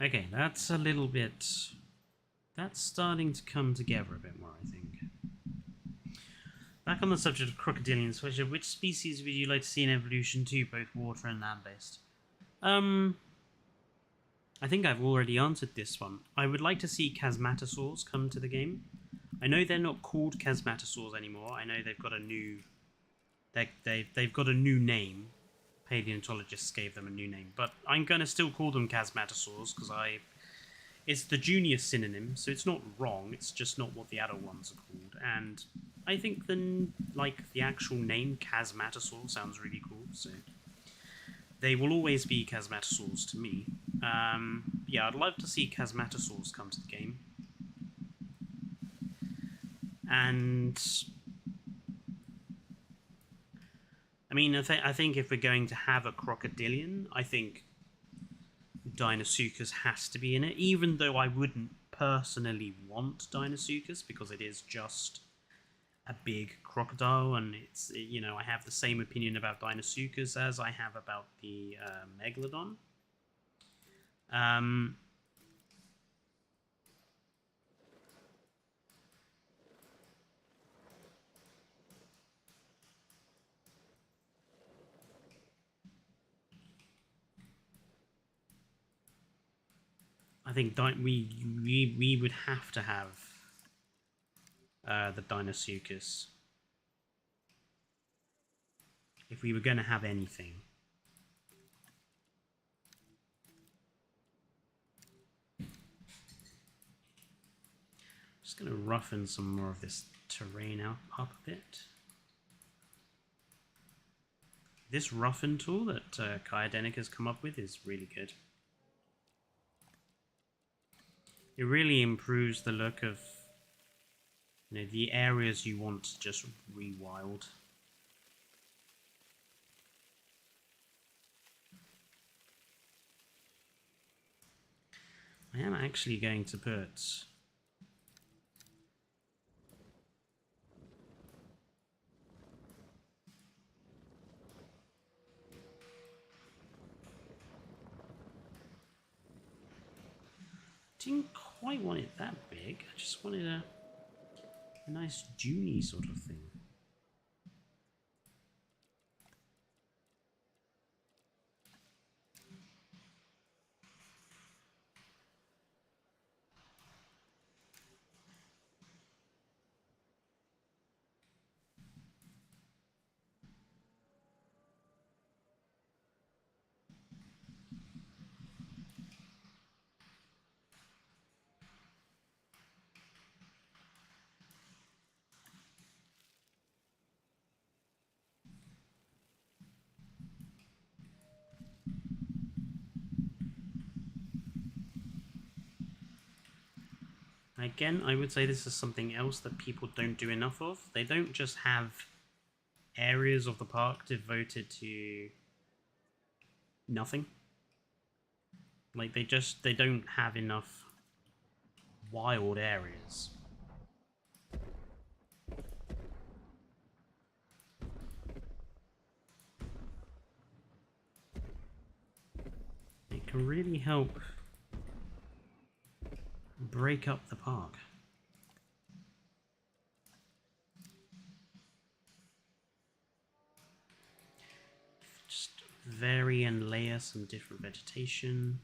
Okay, that's a little bit... That's starting to come together a bit more, I think. Back on the subject of crocodilians, which species would you like to see in evolution too, both water and land-based? I think I've already answered this one. I would like to see chasmatosaurs come to the game. I know they're not called chasmatosaurs anymore. I know they've got a new... They've got a new name. Paleontologists gave them a new name, but I'm going to still call them chasmatosaurs because it's the junior synonym, so it's not wrong, it's just not what the adult ones are called. And I think the actual name chasmatosaur sounds really cool, so they will always be chasmatosaurs to me. Yeah, I'd love to see chasmatosaurs come to the game. And I mean, I think if we're going to have a crocodilian, I think Deinosuchus has to be in it, even though I wouldn't personally want Deinosuchus because it is just a big crocodile, and it's, you know, I have the same opinion about Deinosuchus as I have about the Megalodon. I think we would have to have the Deinosuchus if we were going to have anything. Just going to roughen some more of this terrain up a bit. This roughen tool that Kyodenic has come up with is really good. It really improves the look of, you know, the areas you want to just rewild. I am actually going to put didn't quite want it that big. I just wanted a nice Junie sort of thing. Again, I would say this is something else that people don't do enough of. They don't just have areas of the park devoted to nothing. Like, they don't have enough wild areas. It can really help break up the park. Just vary and layer some different vegetation.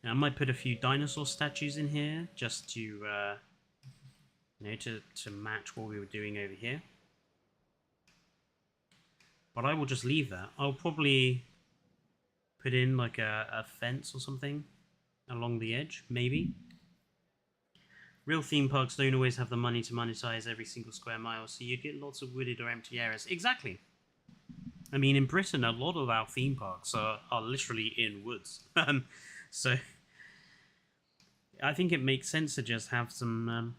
Now, I might put a few dinosaur statues in here just to, you know, to match what we were doing over here. But I will just leave that. I'll probably put in like a fence or something along the edge, maybe. Real theme parks don't always have the money to monetize every single square mile, so you get lots of wooded or empty areas. Exactly. I mean, in Britain, a lot of our theme parks are literally in woods. So I think it makes sense to just have some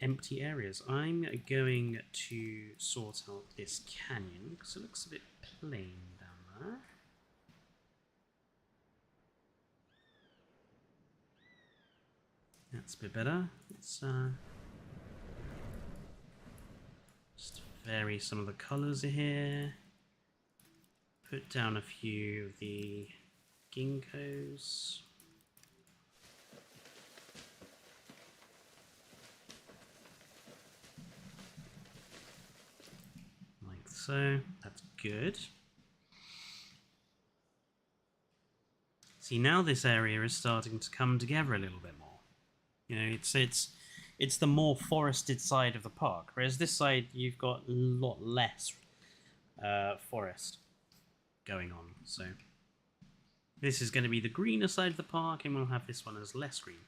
empty areas. I'm going to sort out this canyon because it looks a bit plain down there. That's a bit better. Let's just vary some of the colours here. Put down a few of the ginkgos. Like so. That's good. See, now this area is starting to come together a little bit more. You know, it's the more forested side of the park, whereas this side you've got a lot less forest going on. So this is going to be the greener side of the park, and we'll have this one as less green.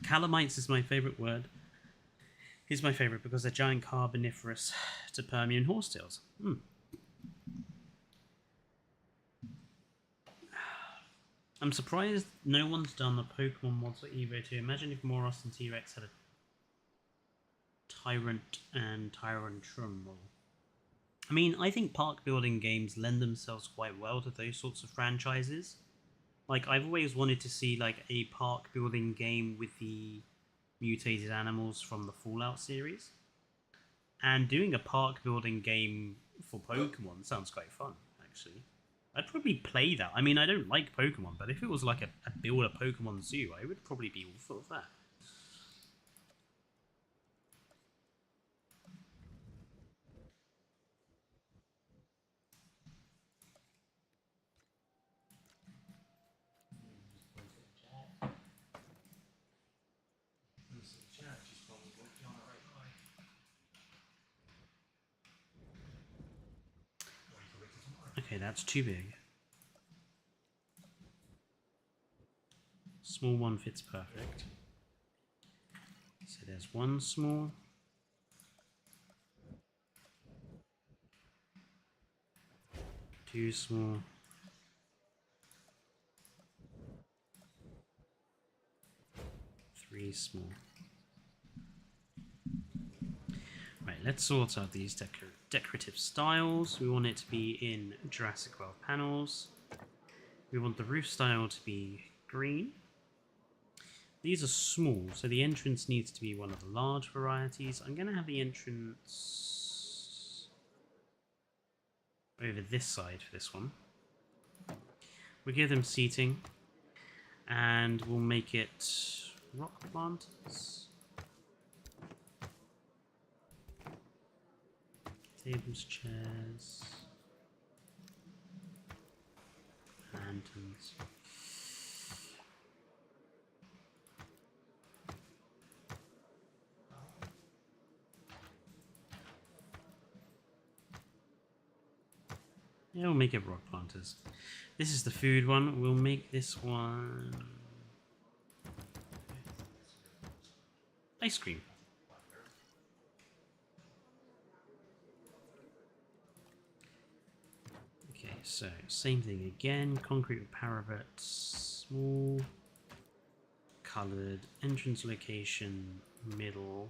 Calamites is my favourite word. Is my favourite because they're giant carboniferous to Permian horsetails. I'm surprised no one's done the Pokemon mods for Evo 2. Imagine if Moros and T-Rex had a Tyrant and Tyrantrum model. I mean, I think park building games lend themselves quite well to those sorts of franchises. Like, I've always wanted to see, like, a park building game with the mutated animals from the Fallout series. And doing a park building game for Pokemon sounds quite fun, actually. I'd probably play that. I mean, I don't like Pokemon, but if it was like a build a Pokemon zoo, I would probably be all for that. Okay, that's too big. Small one fits perfect. So there's one small. Two small. Three small. Right, let's sort out these decorative styles. We want it to be in Jurassic World panels. We want the roof style to be green. These are small, so the entrance needs to be one of the large varieties. I'm going to have the entrance over this side for this one. We'll give them seating, and we'll make it rock planters. Tables, chairs, lanterns. Yeah, we'll make it rock planters. This is the food one. We'll make this one ice cream. Okay, so same thing again. Concrete with parapets, small, coloured, entrance location, middle.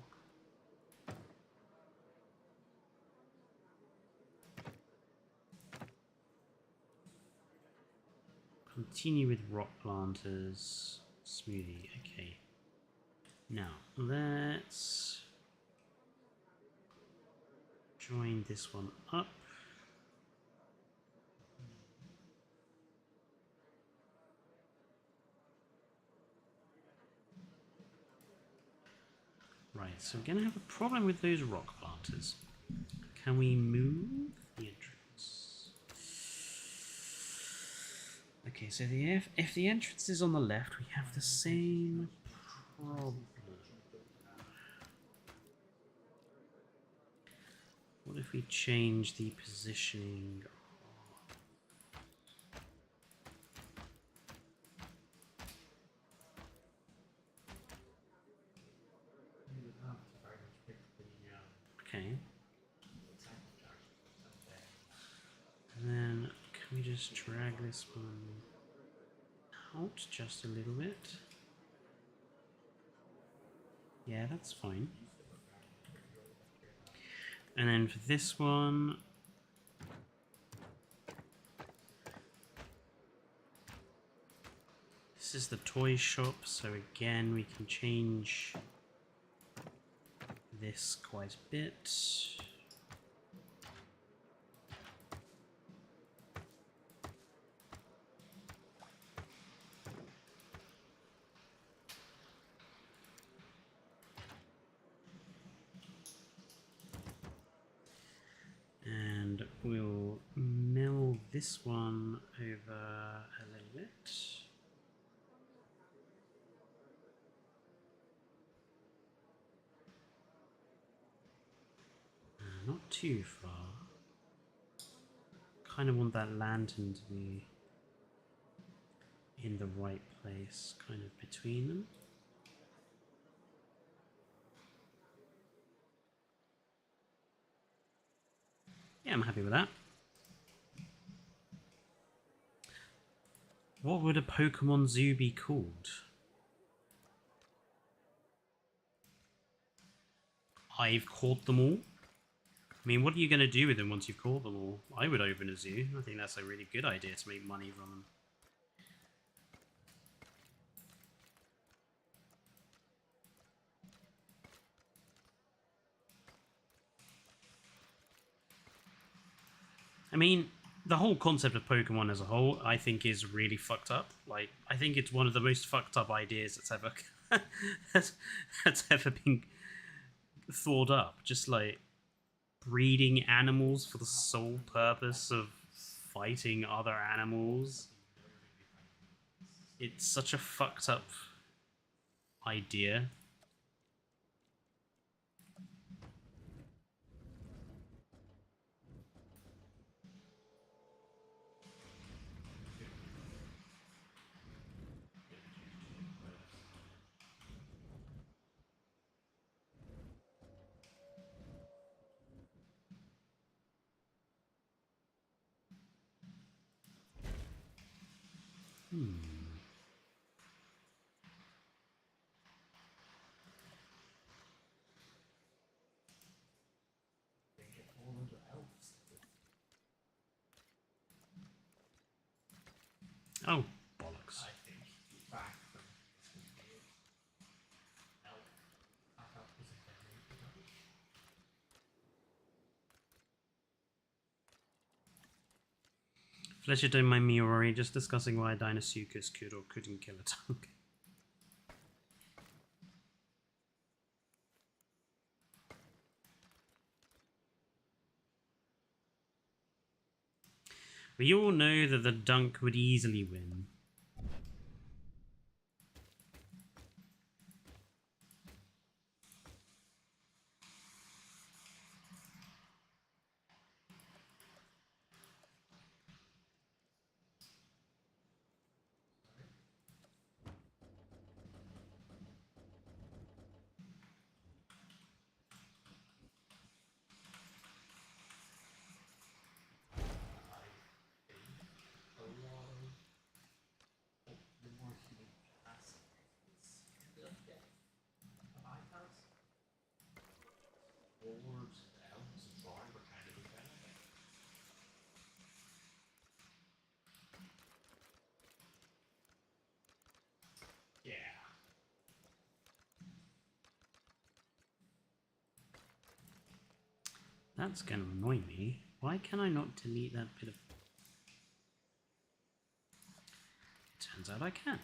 Continue with rock planters, smoothie. Okay. Now let's join this one up. Right, so we're going to have a problem with those rock planters. Can we move the entrance? Okay, so if the entrance is on the left, we have the same problem. What if we change the positioning? Okay. And then can we just drag this one out just a little bit? Yeah, that's fine. And then for this one, this is the toy shop, so again we can change this quite a bit. And we'll mill this one over a little bit. Not too far. Kind of want that lantern to be in the right place, kind of between them. Yeah, I'm happy with that. What would a Pokemon zoo be called? I've caught them all. I mean, what are you going to do with them once you've caught them all? I would open a zoo. I think that's a really good idea to make money from them. I mean, the whole concept of Pokemon as a whole, I think, is really fucked up. Like, I think it's one of the most fucked up ideas that's ever that's ever been thought up. Just like breeding animals for the sole purpose of fighting other animals. It's such a fucked up idea. Oh, bollocks. I think back from elk. I thought was a very Fletcher, don't mind me, Rory, just discussing why Dinosuchus could or couldn't kill a tank. We all know that the dunk would easily win. That's going to annoy me. Why can I not delete that bit of... Turns out I can.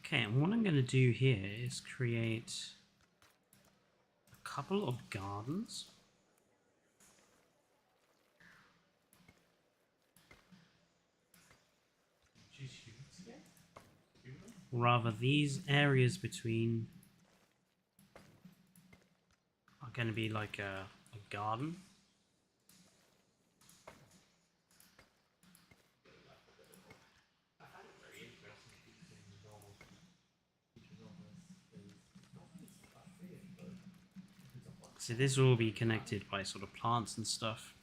Okay, and what I'm going to do here is create a couple of gardens. Rather, these areas between are going to be like a garden. So this will all be connected by sort of plants and stuff.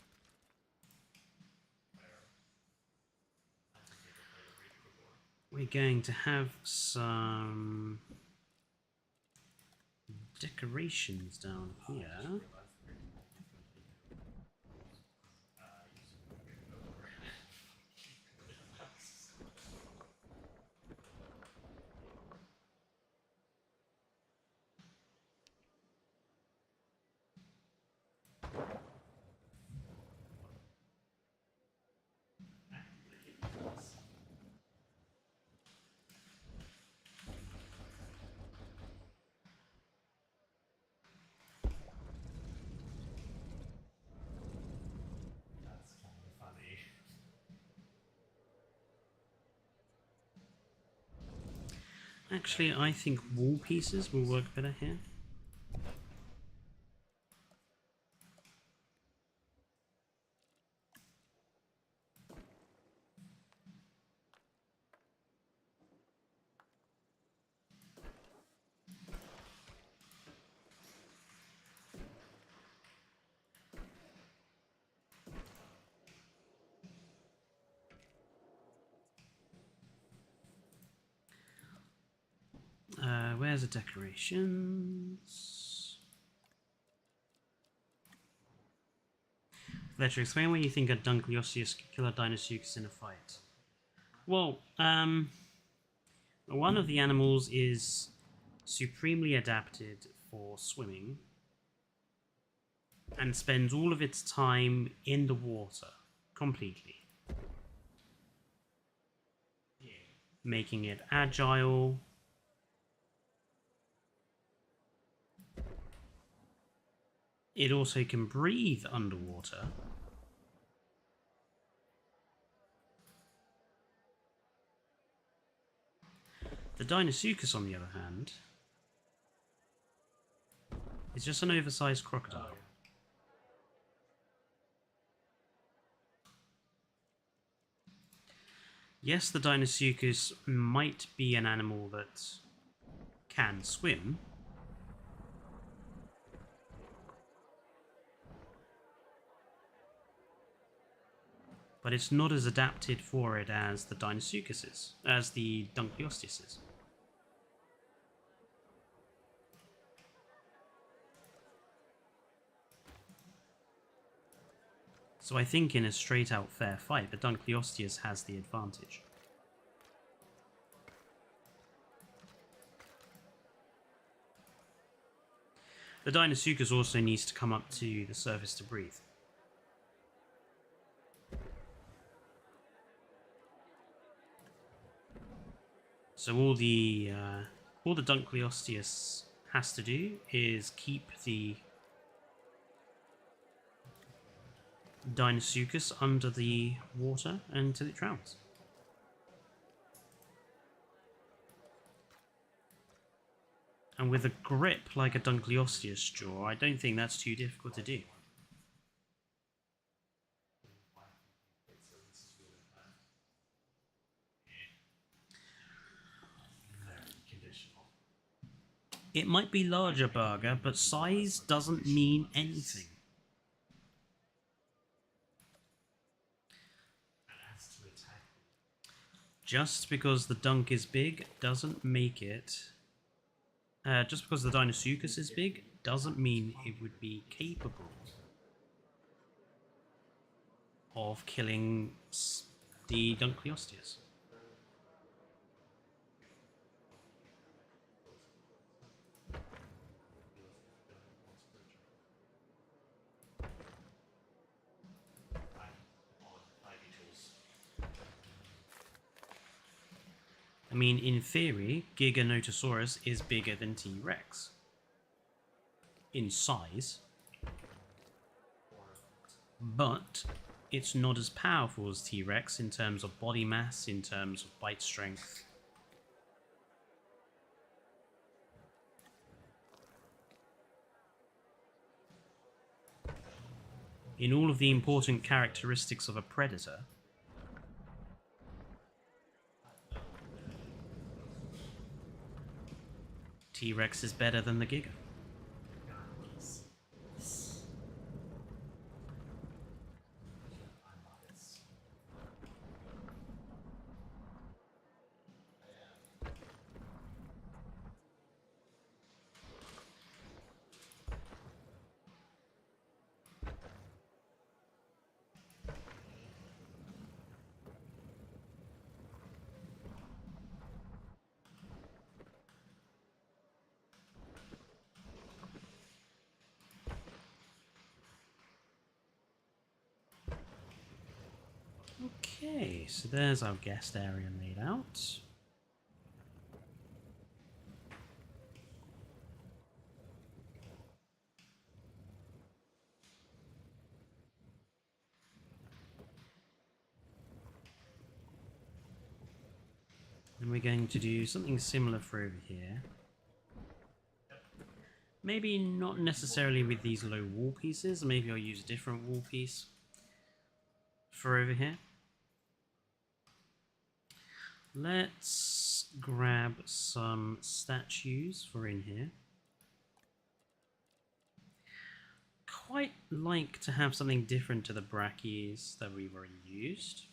We're going to have some decorations down here. That's kind of funny. Actually, I think wall pieces will work better here. Where's the decorations? Fletcher, explain when you think a Dunkleosteus could kill a Deinosuchus in a fight. Well, one of the animals is supremely adapted for swimming and spends all of its time in the water completely, making it agile. It also can breathe underwater. The Deinosuchus, on the other hand, is just an oversized crocodile. Yes, the Deinosuchus might be an animal that can swim, but it's not as adapted for it as the Deinosuchus is, as the Dunkleosteus is. So I think in a straight-out fair fight, the Dunkleosteus has the advantage. The Deinosuchus also needs to come up to the surface to breathe. So all the Dunkleosteus has to do is keep the Deinosuchus under the water until it drowns. And with a grip like a Dunkleosteus jaw, I don't think that's too difficult to do. It might be larger, Burger, but size doesn't mean anything. Just because the dunk is big doesn't make it... just because the Deinosuchus is big doesn't mean it would be capable of killing the Dunkleosteus. I mean, in theory, Giganotosaurus is bigger than T-Rex. In size. But it's not as powerful as T-Rex in terms of body mass, in terms of bite strength. In all of the important characteristics of a predator. T-Rex is better than the Giga. Okay, so there's our guest area laid out. And we're going to do something similar for over here. Maybe not necessarily with these low wall pieces, maybe I'll use a different wall piece for over here. Let's grab some statues for in here. Quite like to have something different to the brachies that we've already used.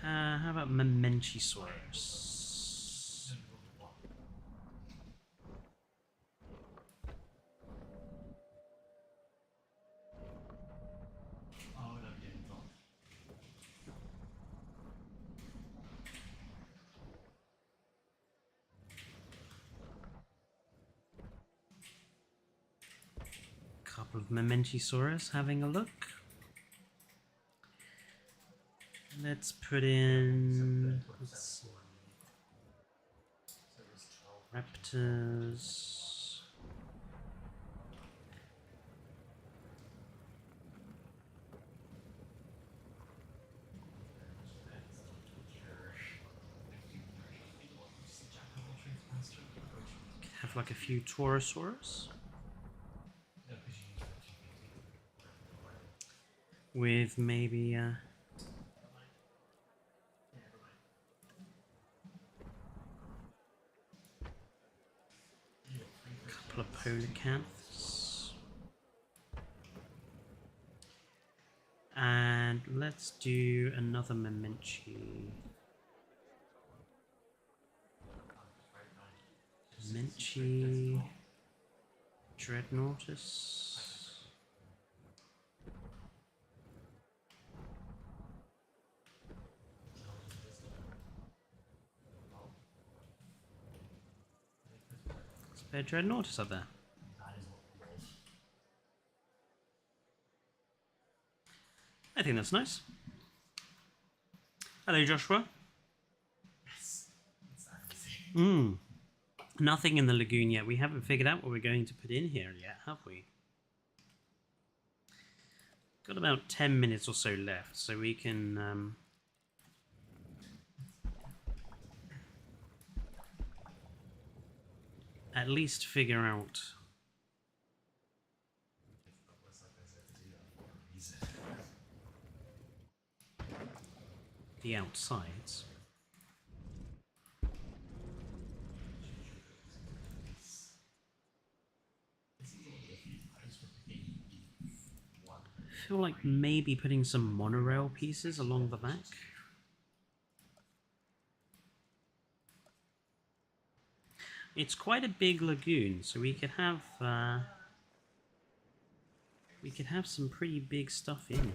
How about Memenchisaurus? Couple of Memenchisaurus having a look. Let's put in raptors. Have like a few Taurosaurus. With maybe a couple of Polycanths. And let's do another Memenchi. Memenchi Dreadnoughtus. Spare Dreadnoughtus up there. I think that's nice. Hello, Joshua. Nothing in the lagoon yet. We haven't figured out what we're going to put in here yet, have we? Got about 10 minutes or so left, so we can at least figure out the outsides. I feel like maybe putting some monorail pieces along the back. It's quite a big lagoon, so we could have some pretty big stuff in here.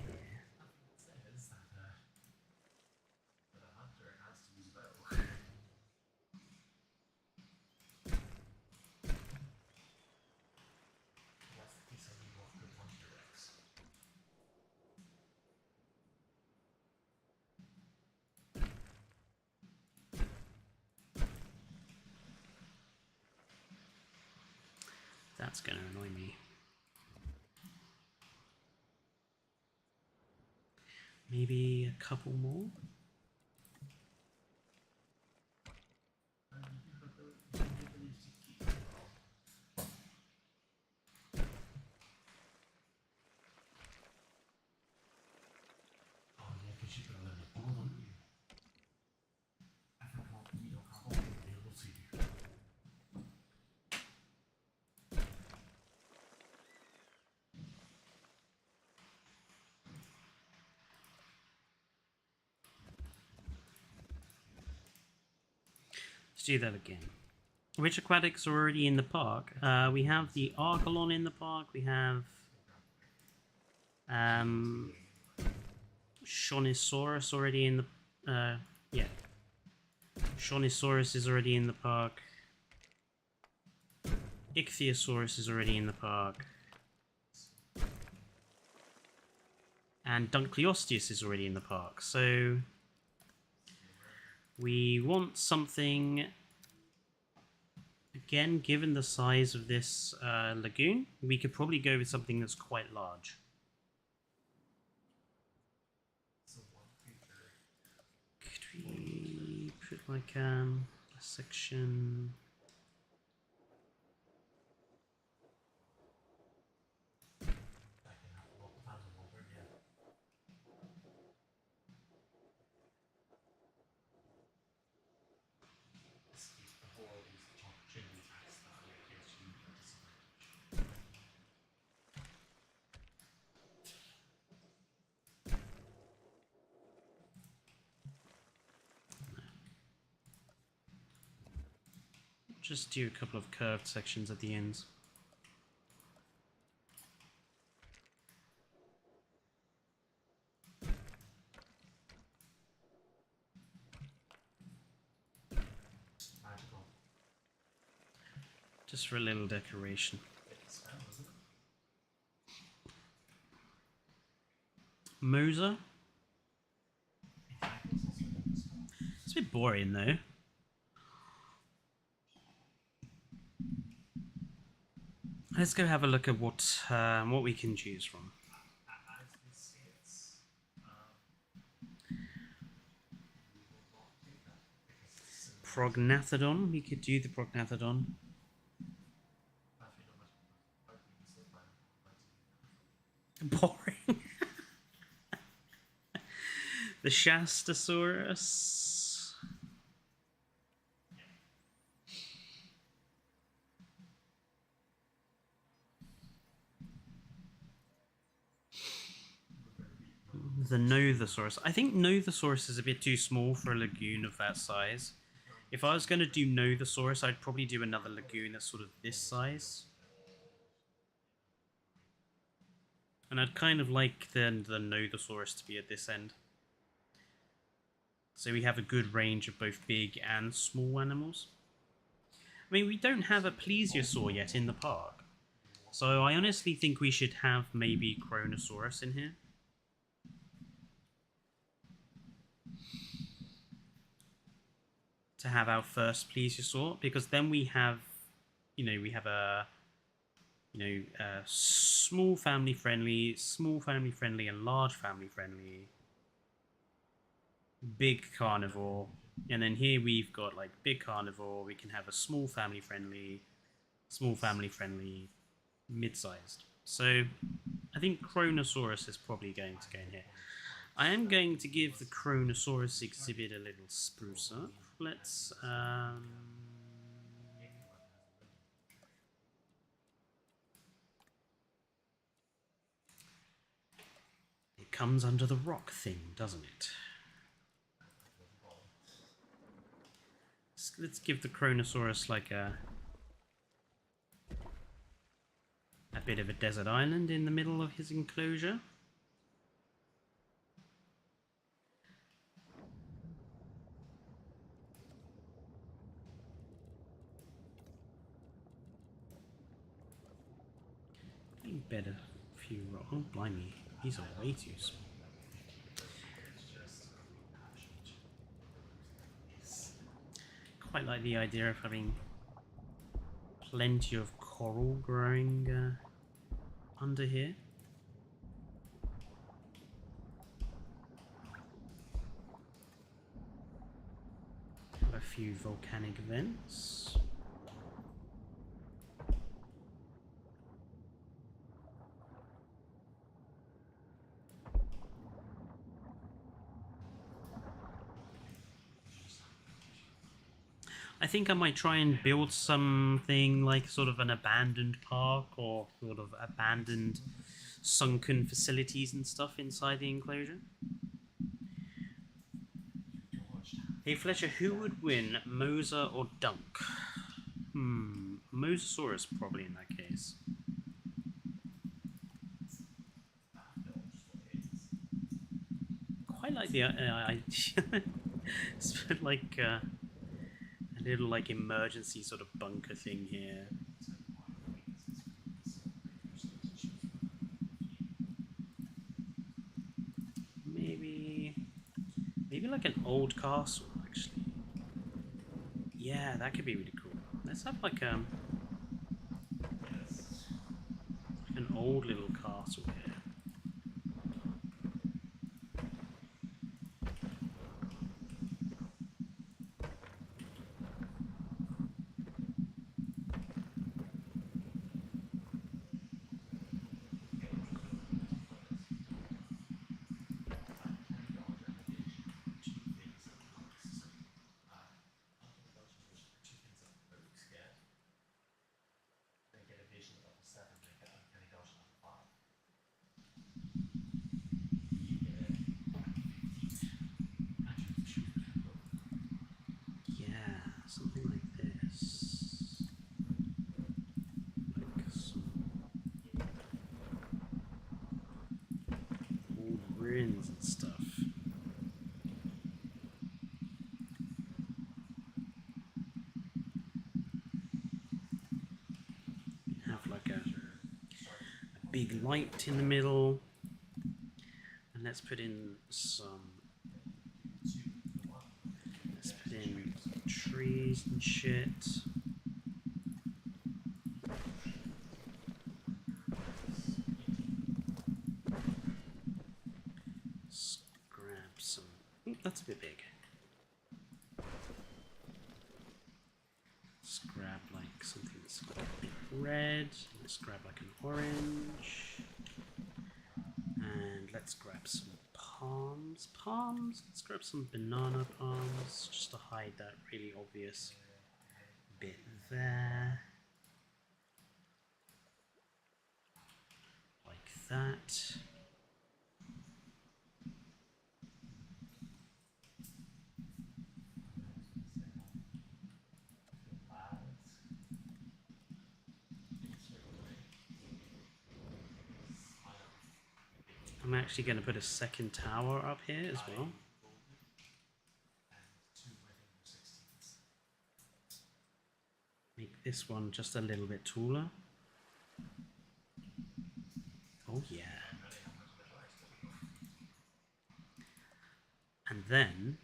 That's going to annoy me. Maybe a couple more? Let's do that again. Which aquatics are already in the park? We have the Archelon in the park. We have Shonisaurus already in the yeah. Shonisaurus is already in the park. Ichthyosaurus is already in the park. And Dunkleosteus is already in the park. So we want something, again, given the size of this lagoon, we could probably go with something that's quite large. Could we put like a section? Just do a couple of curved sections at the ends. Just for a little decoration. Moser? It's a bit boring though. Let's go have a look at what we can choose from. Prognathodon, we could do the Prognathodon. Boring. The Shastasaurus. The Nothosaurus. I think Nothosaurus is a bit too small for a lagoon of that size. If I was going to do Nothosaurus, I'd probably do another lagoon that's sort of this size. And I'd kind of like the Nothosaurus to be at this end. So we have a good range of both big and small animals. I mean, we don't have a plesiosaur yet in the park. So I honestly think we should have maybe Kronosaurus in here. To have our first plesiosaur, because then we have, we have a, small family friendly, and large family friendly, big carnivore, and then here we've got like big carnivore. We can have a small family friendly, mid-sized. So I think Kronosaurus is probably going to go in here. I am going to give the Kronosaurus exhibit a little spruce up. Let's it comes under the rock thing, doesn't it? Let's give the Kronosaurus like a bit of a desert island in the middle of his enclosure. Better few rock. Oh, blimey, these are way too small. Quite like the idea of having plenty of coral growing under here. Have a few volcanic vents. I think I might try and build something like sort of an abandoned park or sort of abandoned sunken facilities and stuff inside the enclosure. Hey Fletcher, who would win, Mosa or Dunk? Mosasaurus probably in that case. Quite like the idea. It's like a little like emergency sort of bunker thing here. Maybe like an old castle actually. Yeah, that could be really cool. Let's have like an old little castle here. Something like this. Like some old ruins and stuff. Have like a big light in the middle. And let's put in trees and shit. Let's grab some. That's a bit big. Let's grab like something that's got a bit red. Let's grab like an orange. And let's grab some palms. Let's grab some banana palms just to hide that really obvious bit there. Like that. I'm actually going to put a second tower up here as well. Make this one just a little bit taller. Oh yeah. And then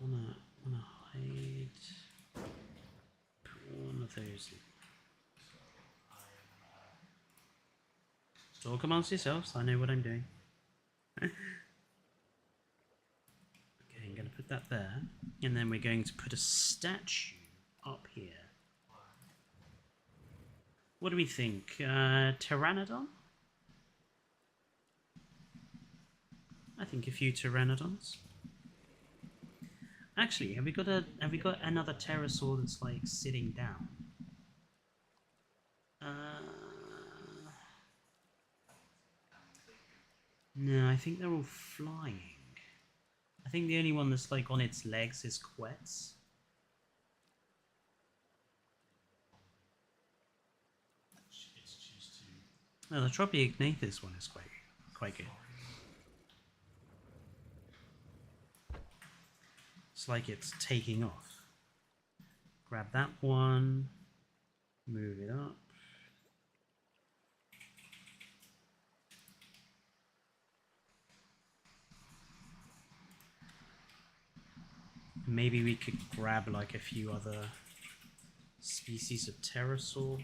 wanna hide. Put one of those in. Talk amongst yourselves, I know what I'm doing. Okay, I'm going to put that there. And then we're going to put a statue up here. What do we think? Pteranodon? I think a few pteranodons. Actually, have we got another pterosaur that's like sitting down? No, I think they're all flying. I think the only one that's like on its legs is Quetz. No, the Tropiognathus one is quite good. It's like it's taking off. Grab that one, move it up. Maybe we could grab like a few other species of pterosaur.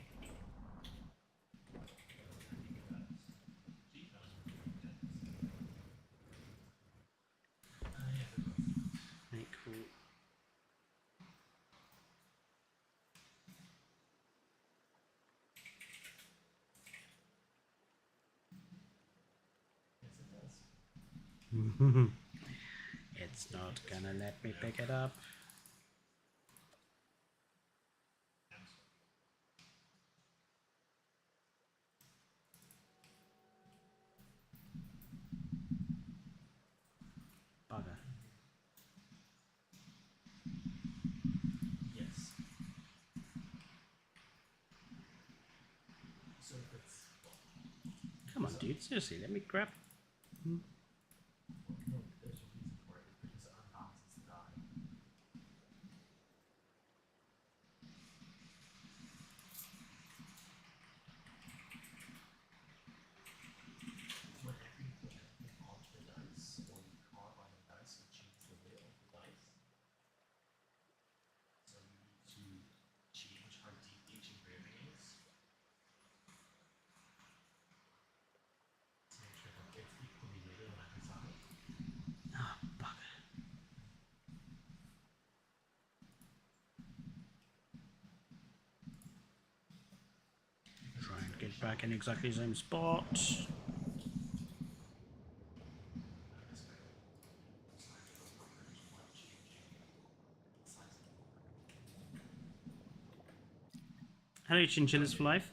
Right, cool. It's not gonna let me pick it up. Bugger. Yes. So if it's Come on, dude. Seriously, let me grab. no, there's a reason for it because it unbalances the die. Whenever you put anything onto the dice or you carve on the dice, you change the weight of the dice. So you need to change how deep each engraving is to make sure that it's equally weighted on every side. Ah, bugger. Try and get back in exactly the same spot. Hello, chinchillas for life.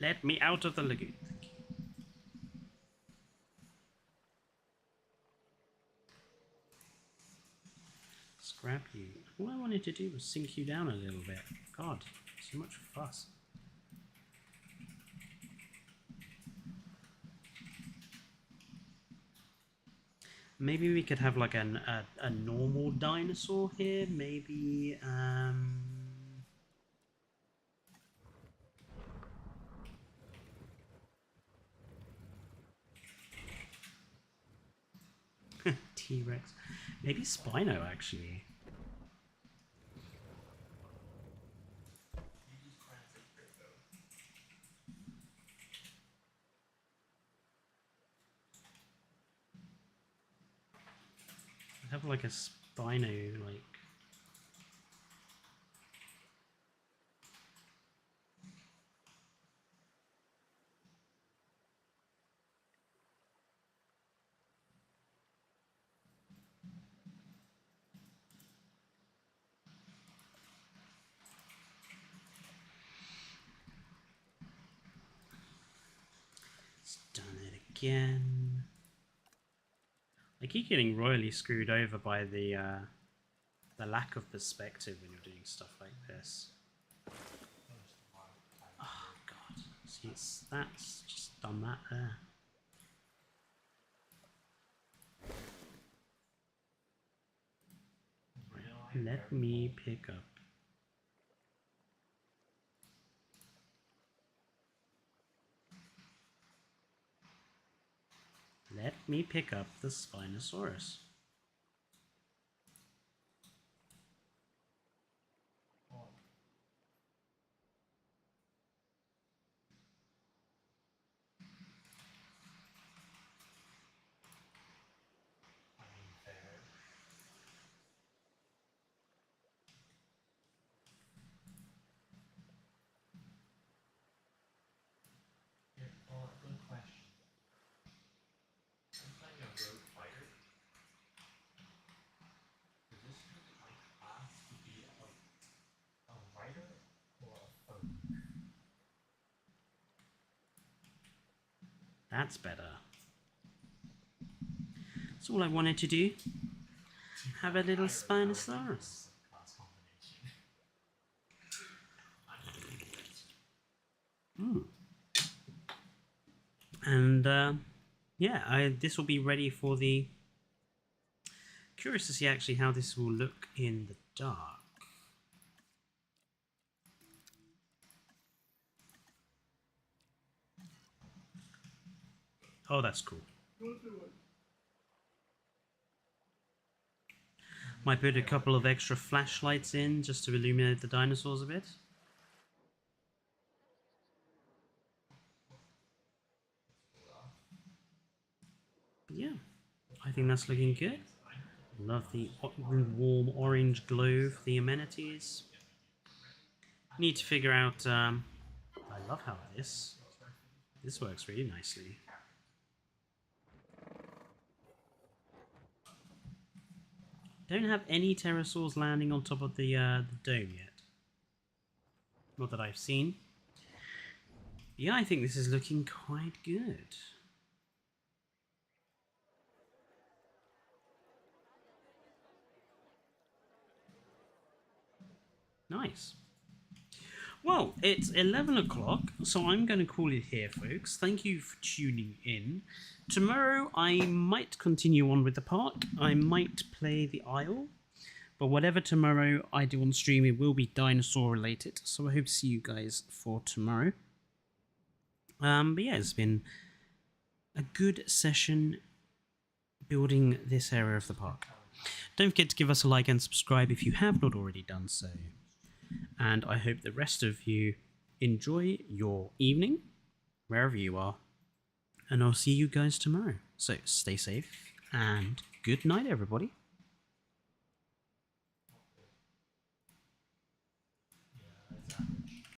Let me out of the lagoon. Thank you. Scrap you. All I wanted to do was sink you down a little bit. God, so much fuss. Maybe we could have like a normal dinosaur here. Maybe T-Rex. Maybe Spino actually. I'd have like a Spino like. It's done it again. I keep getting royally screwed over by the lack of perspective when you're doing stuff like this. Oh god. See, that's just done that there. Right, let me pick up. Let me pick up the Spinosaurus. Good question. I'm playing a rogue fighter. Does this like class to be a writer or a folk? That's better. That's all I wanted to do. Have a little Spinosaurus. Class combination. And yeah, this will be ready for the. Curious to see actually how this will look in the dark. Oh, that's cool. Might put a couple of extra flashlights in just to illuminate the dinosaurs a bit. But yeah, I think that's looking good. Love the warm orange glow for the amenities. Need to figure out. I love how this works really nicely. Don't have any pterosaurs landing on top of the dome yet. Not that I've seen. Yeah, I think this is looking quite good. Nice. Well, it's 11 o'clock, so I'm going to call it here, folks. Thank you for tuning in. Tomorrow, I might continue on with the park. I might play the Isle. But whatever tomorrow I do on stream, it will be dinosaur related. So I hope to see you guys for tomorrow. But yeah, it's been a good session building this area of the park. Don't forget to give us a like and subscribe if you have not already done so. And I hope the rest of you enjoy your evening, wherever you are. And I'll see you guys tomorrow. So stay safe and good night, everybody.